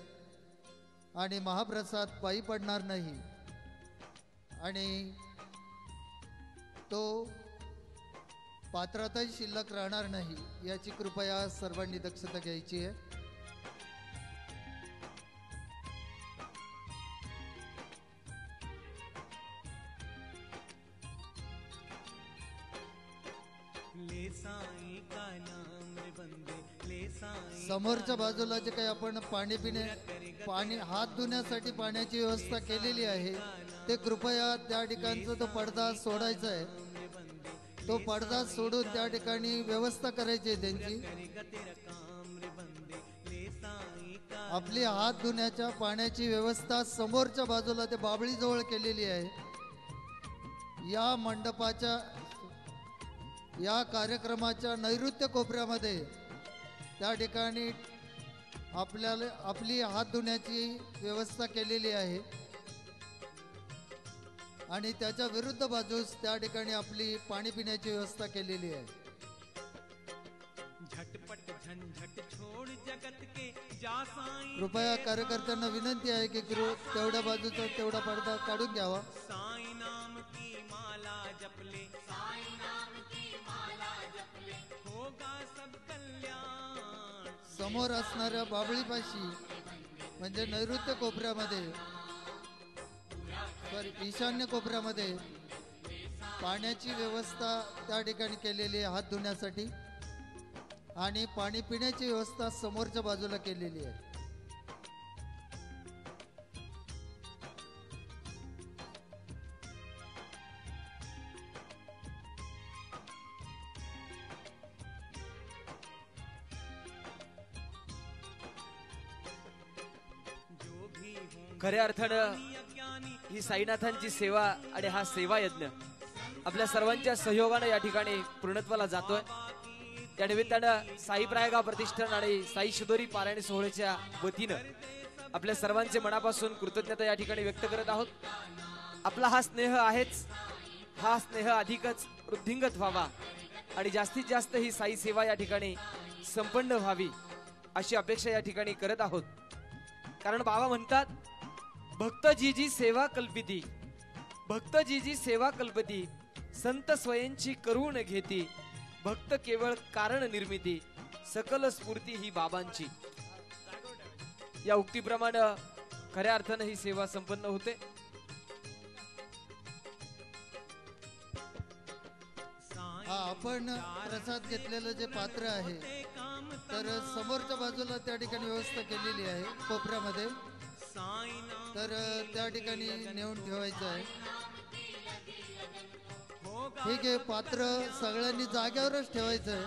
आणि महाप्रसाद पायी पडणार नाही आणि तो पात्रातही शिल्लक राहणार नाही याची कृपया सर्वांनी दक्षता घ्यायची आहे. समोरच्या बाजूला जे काही आपण पाणी हात धुण्यासाठी पाण्याची व्यवस्था केलेली आहे ते कृपया त्या ठिकाणचा तो पडदा सोडायचा आहे. तो पडदा सोडून त्या ठिकाणी व्यवस्था करायची आहे त्यांची. आपली हात धुण्याच्या पाण्याची व्यवस्था समोरच्या बाजूला ते बाबळीजवळ केलेली आहे. या मंडपाच्या या कार्यक्रमाच्या नैऋत्य कोपऱ्यामध्ये त्या ठिकाणी आपल्याला आपली हात धुण्याची व्यवस्था केलेली आहे आणि त्याच्या विरुद्ध बाजूस त्या ठिकाणी आपली पाणी पिण्याची व्यवस्था केलेली आहे. कृपया कार्यकर्त्यांना विनंती आहे की तेवढ्या बाजूचा तेवढा पडदा काढून घ्यावा. समोर असणाऱ्या बाबळीपाशी म्हणजे नैऋत्य कोपऱ्यामध्ये ईशान्य कोपऱ्यामध्ये पाण्याची व्यवस्था त्या ठिकाणी केलेली आहे हात धुण्यासाठी आणि पाणी पिण्याची व्यवस्था समोरच्या बाजूला केलेली आहे. खऱ्या अर्थानं ही साईनाथांची सेवा आणि हा सेवा यज्ञ आपल्या सर्वांच्या सहयोगाने या ठिकाणी पूर्णत्वाला जातोय. या निमित्तानं साई प्रायगा प्रतिष्ठान आणि साई शिदोरी पारायण सोहळ्याच्या वतीनं आपल्या सर्वांचे मनापासून कृतज्ञता या ठिकाणी व्यक्त करत आहोत. आपला हा स्नेह आहेच, हा स्नेह अधिकच वृद्धिंगत व्हावा आणि जास्तीत जास्त ही साई सेवा या ठिकाणी संपन्न व्हावी अशी अपेक्षा या ठिकाणी करत आहोत. कारण बाबा म्हणतात, भक्त जी जी सेवा कल्पिती, भक्त जी जी सेवा कल्पती, संत स्वयंची करून घेती, भक्त केवळ कारण निर्मिती, सकल स्फूर्ती ही बाबांची. या उक्तीप्रमाणे खऱ्या अर्थाने ही सेवा संपन्न होते. हा आपण प्रसाद घेतलेलं जे पात्र आहे तर समोरच्या बाजूला त्या ठिकाणी व्यवस्था केलेली आहे कोपऱ्यामध्ये, तर त्या ठिकाणी नेऊन ठेवायचं आहे. ठीक आहे, पात्र सगळ्यांनी जाग्यावरच ठेवायचं आहे.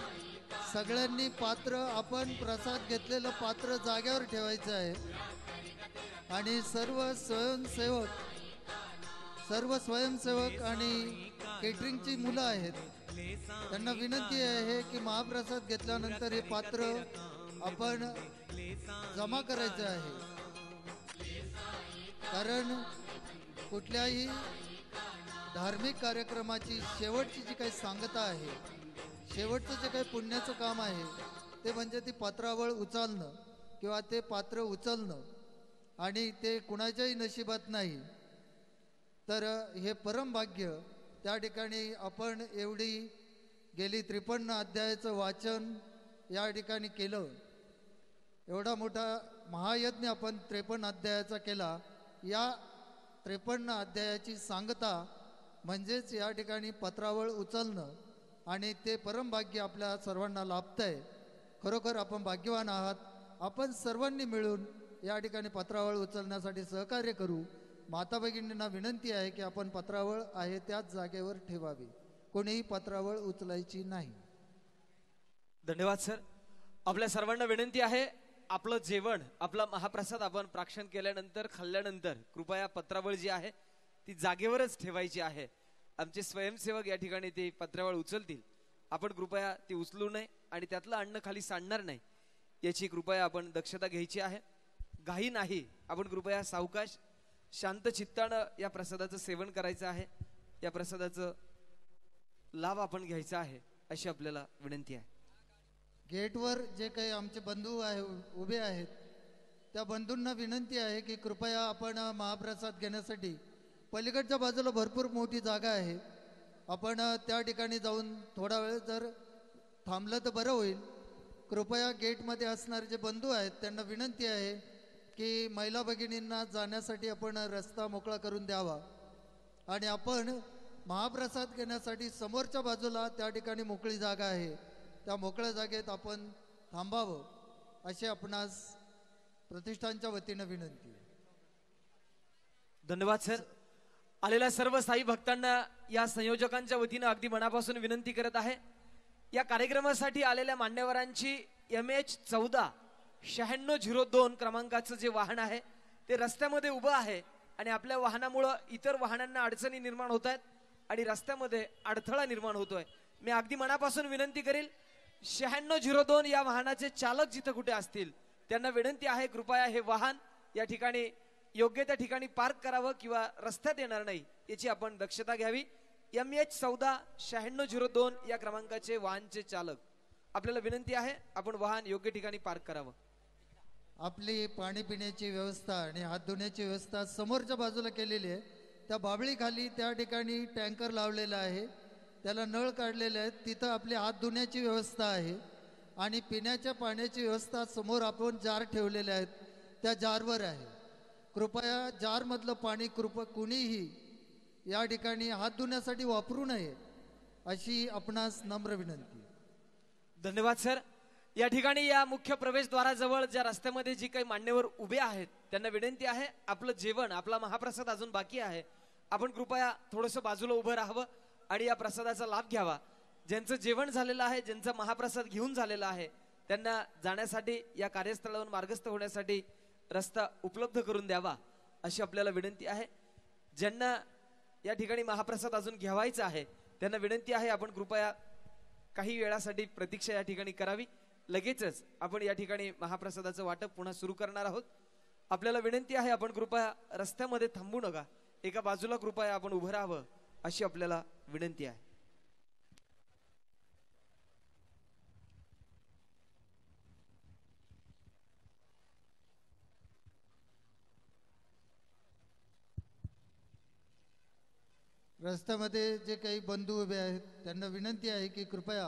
सगळ्यांनी पात्र, आपण प्रसाद घेतलेलं पात्र जाग्यावर ठेवायचं आहे. आणि सर्व स्वयंसेवक आणि केटरिंगची मुलं आहेत, त्यांना विनंती आहे की महाप्रसाद घेतल्यानंतर हे पात्र आपण जमा करायचं आहे. कारण कुठल्याही धार्मिक कार्यक्रमाची शेवटची जी काही सांगता आहे, शेवटचं जे काही पुण्याचं काम आहे ते म्हणजे ती पात्रावळ उचलणं किंवा ते पात्र उचलणं, आणि ते कुणाच्याही नशिबात नाही. तर हे परम भाग्य त्या ठिकाणी आपण एवढी गेली 53 अध्यायाचं वाचन या ठिकाणी केलं. एवढा मोठा महायज्ञ आपण 53 अध्यायाचा केला. या 53 अध्यायाची सांगता म्हणजेच या ठिकाणी पत्रावळ उचलणं, आणि ते परम भाग्य आपल्या सर्वांना लाभतंय. खरोखर आपण भाग्यवान आहात. आपण सर्वांनी मिळून या ठिकाणी पत्रावळ उचलण्यासाठी सहकार्य करू. माता भगिनींना विनंती आहे की आपण पत्रावळ आहे त्याच जागेवर ठेवावी, कोणीही पत्रावळ उचलायची नाही. धन्यवाद सर. आपल्या सर्वांना विनंती आहे, आपलं जेवण, आपला महाप्रसाद आपण प्राशन केल्यानंतर, खाल्ल्यानंतर कृपया पत्रावळ जी आहे ती जागेवरच ठेवायची आहे. आमचे स्वयंसेवक या ठिकाणी ते पत्रावळ उचलतील, आपण कृपया ती उचलू नये आणि त्यातलं अन्न खाली सांडणार नाही याची कृपया आपण दक्षता घ्यायची आहे. घाई नाही, आपण कृपया सावकाश शांत चित्तानं या प्रसादाचं सेवन करायचं आहे. या प्रसादाचं लाभ आपण घ्यायचा आहे अशी आपल्याला विनंती आहे. गेटवर जे काही आमचे बंधू आहे उभे आहेत त्या बंधूंना विनंती आहे की कृपया आपण महाप्रसाद घेण्यासाठी पलीकडच्या बाजूला भरपूर मोठी जागा आहे, आपण त्या ठिकाणी जाऊन थोडा वेळ जर थांबलं तर बरं होईल. कृपया गेटमध्ये असणारे जे बंधू आहेत त्यांना विनंती आहे की महिला भगिनींना जाण्यासाठी आपण रस्ता मोकळा करून द्यावा, आणि आपण महाप्रसाद घेण्यासाठी समोरच्या बाजूला त्या ठिकाणी मोकळी जागा आहे, त्या मोकळ्या जागेत आपण थांबावं अशी आपणास प्रतिष्ठानच्या वतीनं विनंती. धन्यवाद सर. आलेल्या सर्व साई भक्तांना या संयोजकांच्या वतीनं अगदी मनापासून विनंती करत आहे, या कार्यक्रमासाठी आलेल्या मान्यवरांची MH14 9602 क्रमांकाचं जे वाहन आहे ते रस्त्यामध्ये उभं आहे आणि आपल्या वाहनामुळं इतर वाहनांना अडचणी निर्माण होत आहेत आणि रस्त्यामध्ये अडथळा निर्माण होतोय. मी अगदी मनापासून विनंती करेल, 9602 या वाहनाचे चालक जिथं कुठे असतील त्यांना विनंती आहे, कृपया हे वाहन या ठिकाणी योग्य त्या ठिकाणी पार्क करावं किंवा रस्त्यात येणार नाही याची आपण दक्षता घ्यावी. MH14 9602 या क्रमांकाचे वाहनचे चालक, आपल्याला विनंती आहे आपण वाहन योग्य ठिकाणी पार्क करावं. आपली पाणी पिण्याची व्यवस्था आणि हात धुण्याची व्यवस्था समोरच्या बाजूला केलेली आहे. त्या बाबळीखाली त्या ठिकाणी टँकर लावलेला आहे, त्याला नळ काढलेले आहेत, तिथं आपली हात धुण्याची व्यवस्था आहे आणि पिण्याच्या पाण्याची व्यवस्था समोर आपण जार ठेवलेले आहेत त्या जारवर आहे. कृपया जारमधलं पाणी कुणीही या ठिकाणी हात धुण्यासाठी वापरू नये अशी आपणास नम्र विनंती. धन्यवाद सर. या ठिकाणी या मुख्य प्रवेशद्वाराजवळ ज्या रस्त्यामध्ये जी काही मान्यवर उभे आहेत त्यांना विनंती आहे, आपलं जेवण, आपला महाप्रसाद अजून बाकी आहे, आपण कृपया थोडंसं बाजूला उभं राहावं आणि या प्रसादाचा लाभ घ्यावा. ज्यांचं जेवण झालेलं आहे, ज्यांचा महाप्रसाद घेऊन झालेला आहे त्यांना जाण्यासाठी, या कार्यस्थळावर मार्गस्थ होण्यासाठी रस्ता उपलब्ध करून द्यावा अशी आपल्याला विनंती आहे. ज्यांना या ठिकाणी महाप्रसाद अजून घ्यावायचा आहे त्यांना विनंती आहे, आपण कृपया काही वेळासाठी प्रतीक्षा या ठिकाणी करावी. लगेचच आपण या ठिकाणी महाप्रसादाचं वाटप पुन्हा सुरू करणार आहोत. आपल्याला विनंती आहे, आपण कृपया रस्त्यामध्ये थांबू नका, एका बाजूला कृपया आपण उभं राहावं अशी आपल्याला विनंती आहे. रस्त्यामध्ये जे काही बंधू उभे आहेत त्यांना विनंती आहे की कृपया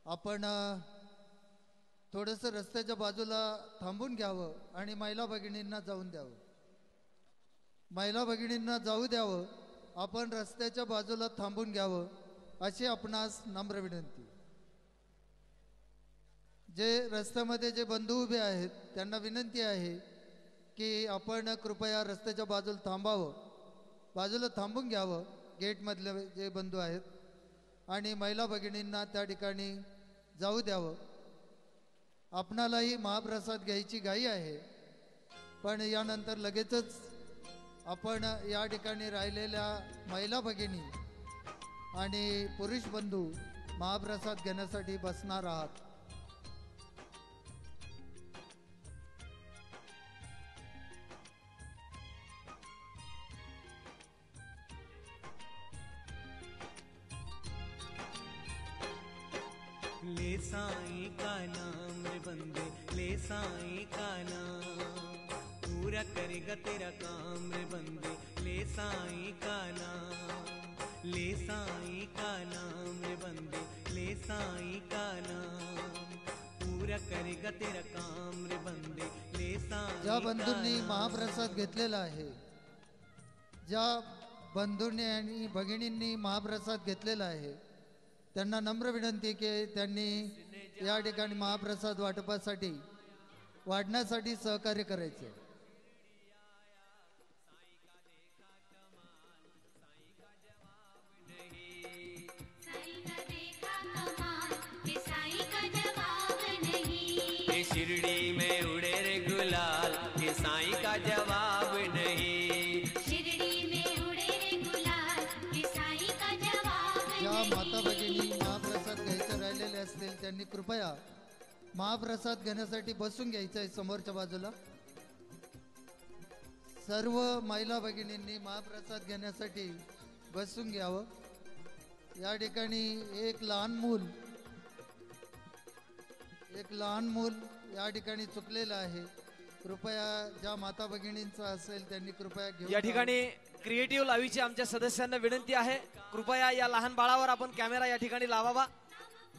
आपण थोडंसं रस्त्याच्या बाजूला थांबून घ्यावं आणि महिला भगिनींना जाऊन द्यावं. महिला भगिनींना जाऊ द्यावं, आपण रस्त्याच्या बाजूला थांबून घ्यावं अशी आपणास नम्र विनंती. जे रस्त्यामध्ये जे बंधू उभे आहेत त्यांना विनंती आहे की आपण कृपया रस्त्याच्या बाजूला थांबावं, बाजूला थांबून घ्यावं गेटमधले जे बंधू आहेत, आणि महिला भगिनींना त्या ठिकाणी जाऊ द्यावं. आपणालाही महाप्रसाद घ्यायची घाई आहे, पण यानंतर लगेचच आपण या ठिकाणी राहिलेल्या महिला भगिनी आणि पुरुष बंधू महाप्रसाद घेण्यासाठी बसणार आहात. ले साईं का नाम रे बंदे, ले साईं का नाम, पूरा करेगा तेरा काम रे बंदे, ले साईं का नाम, ले साईं का नाम रे बंदे, ले साईं का नाम, पूरा करेगा तेरा काम रे बंदे, ले साईं. ज्या बंधूंनी महाप्रसाद घेतलेला आहे, ज्या बंधूंनी आणि भगिनींनी महाप्रसाद घेतलेला आहे, त्यांना नम्र विनंती की त्यांनी या ठिकाणी महाप्रसाद वाटपासाठी वाढण्यासाठी सहकार्य करायचे. शिरडी में उड़े रे गुलाल, ये साईं का जवाब नहीं. शिरडी में उड़े रे गुलाल, ये साईं का जवाब नहीं. ज्या माता भगिनी महाप्रसाद घ्यायचे राहिलेले असतील त्यांनी कृपया महाप्रसाद घेण्यासाठी बसून घ्यायचं आहे समोरच्या बाजूला. सर्व महिला भगिनींनी महाप्रसाद घेण्यासाठी बसून घ्यावं. या ठिकाणी एक लहान मूल या ठिकाणी चुकलेलं आहे. कृपया ज्या माता भगिनींचा असेल त्यांनी कृपया घेऊन या ठिकाणी क्रिएटिव्ह लावीची आमच्या सदस्यांना विनंती आहे, कृपया या लहान बाळावर आपण कॅमेरा या ठिकाणी लावावा.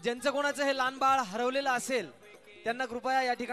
ज्यांचं कोणाचं हे लहान बाळ हरवलेलं असेल त्यांना कृपया या ठिकाणी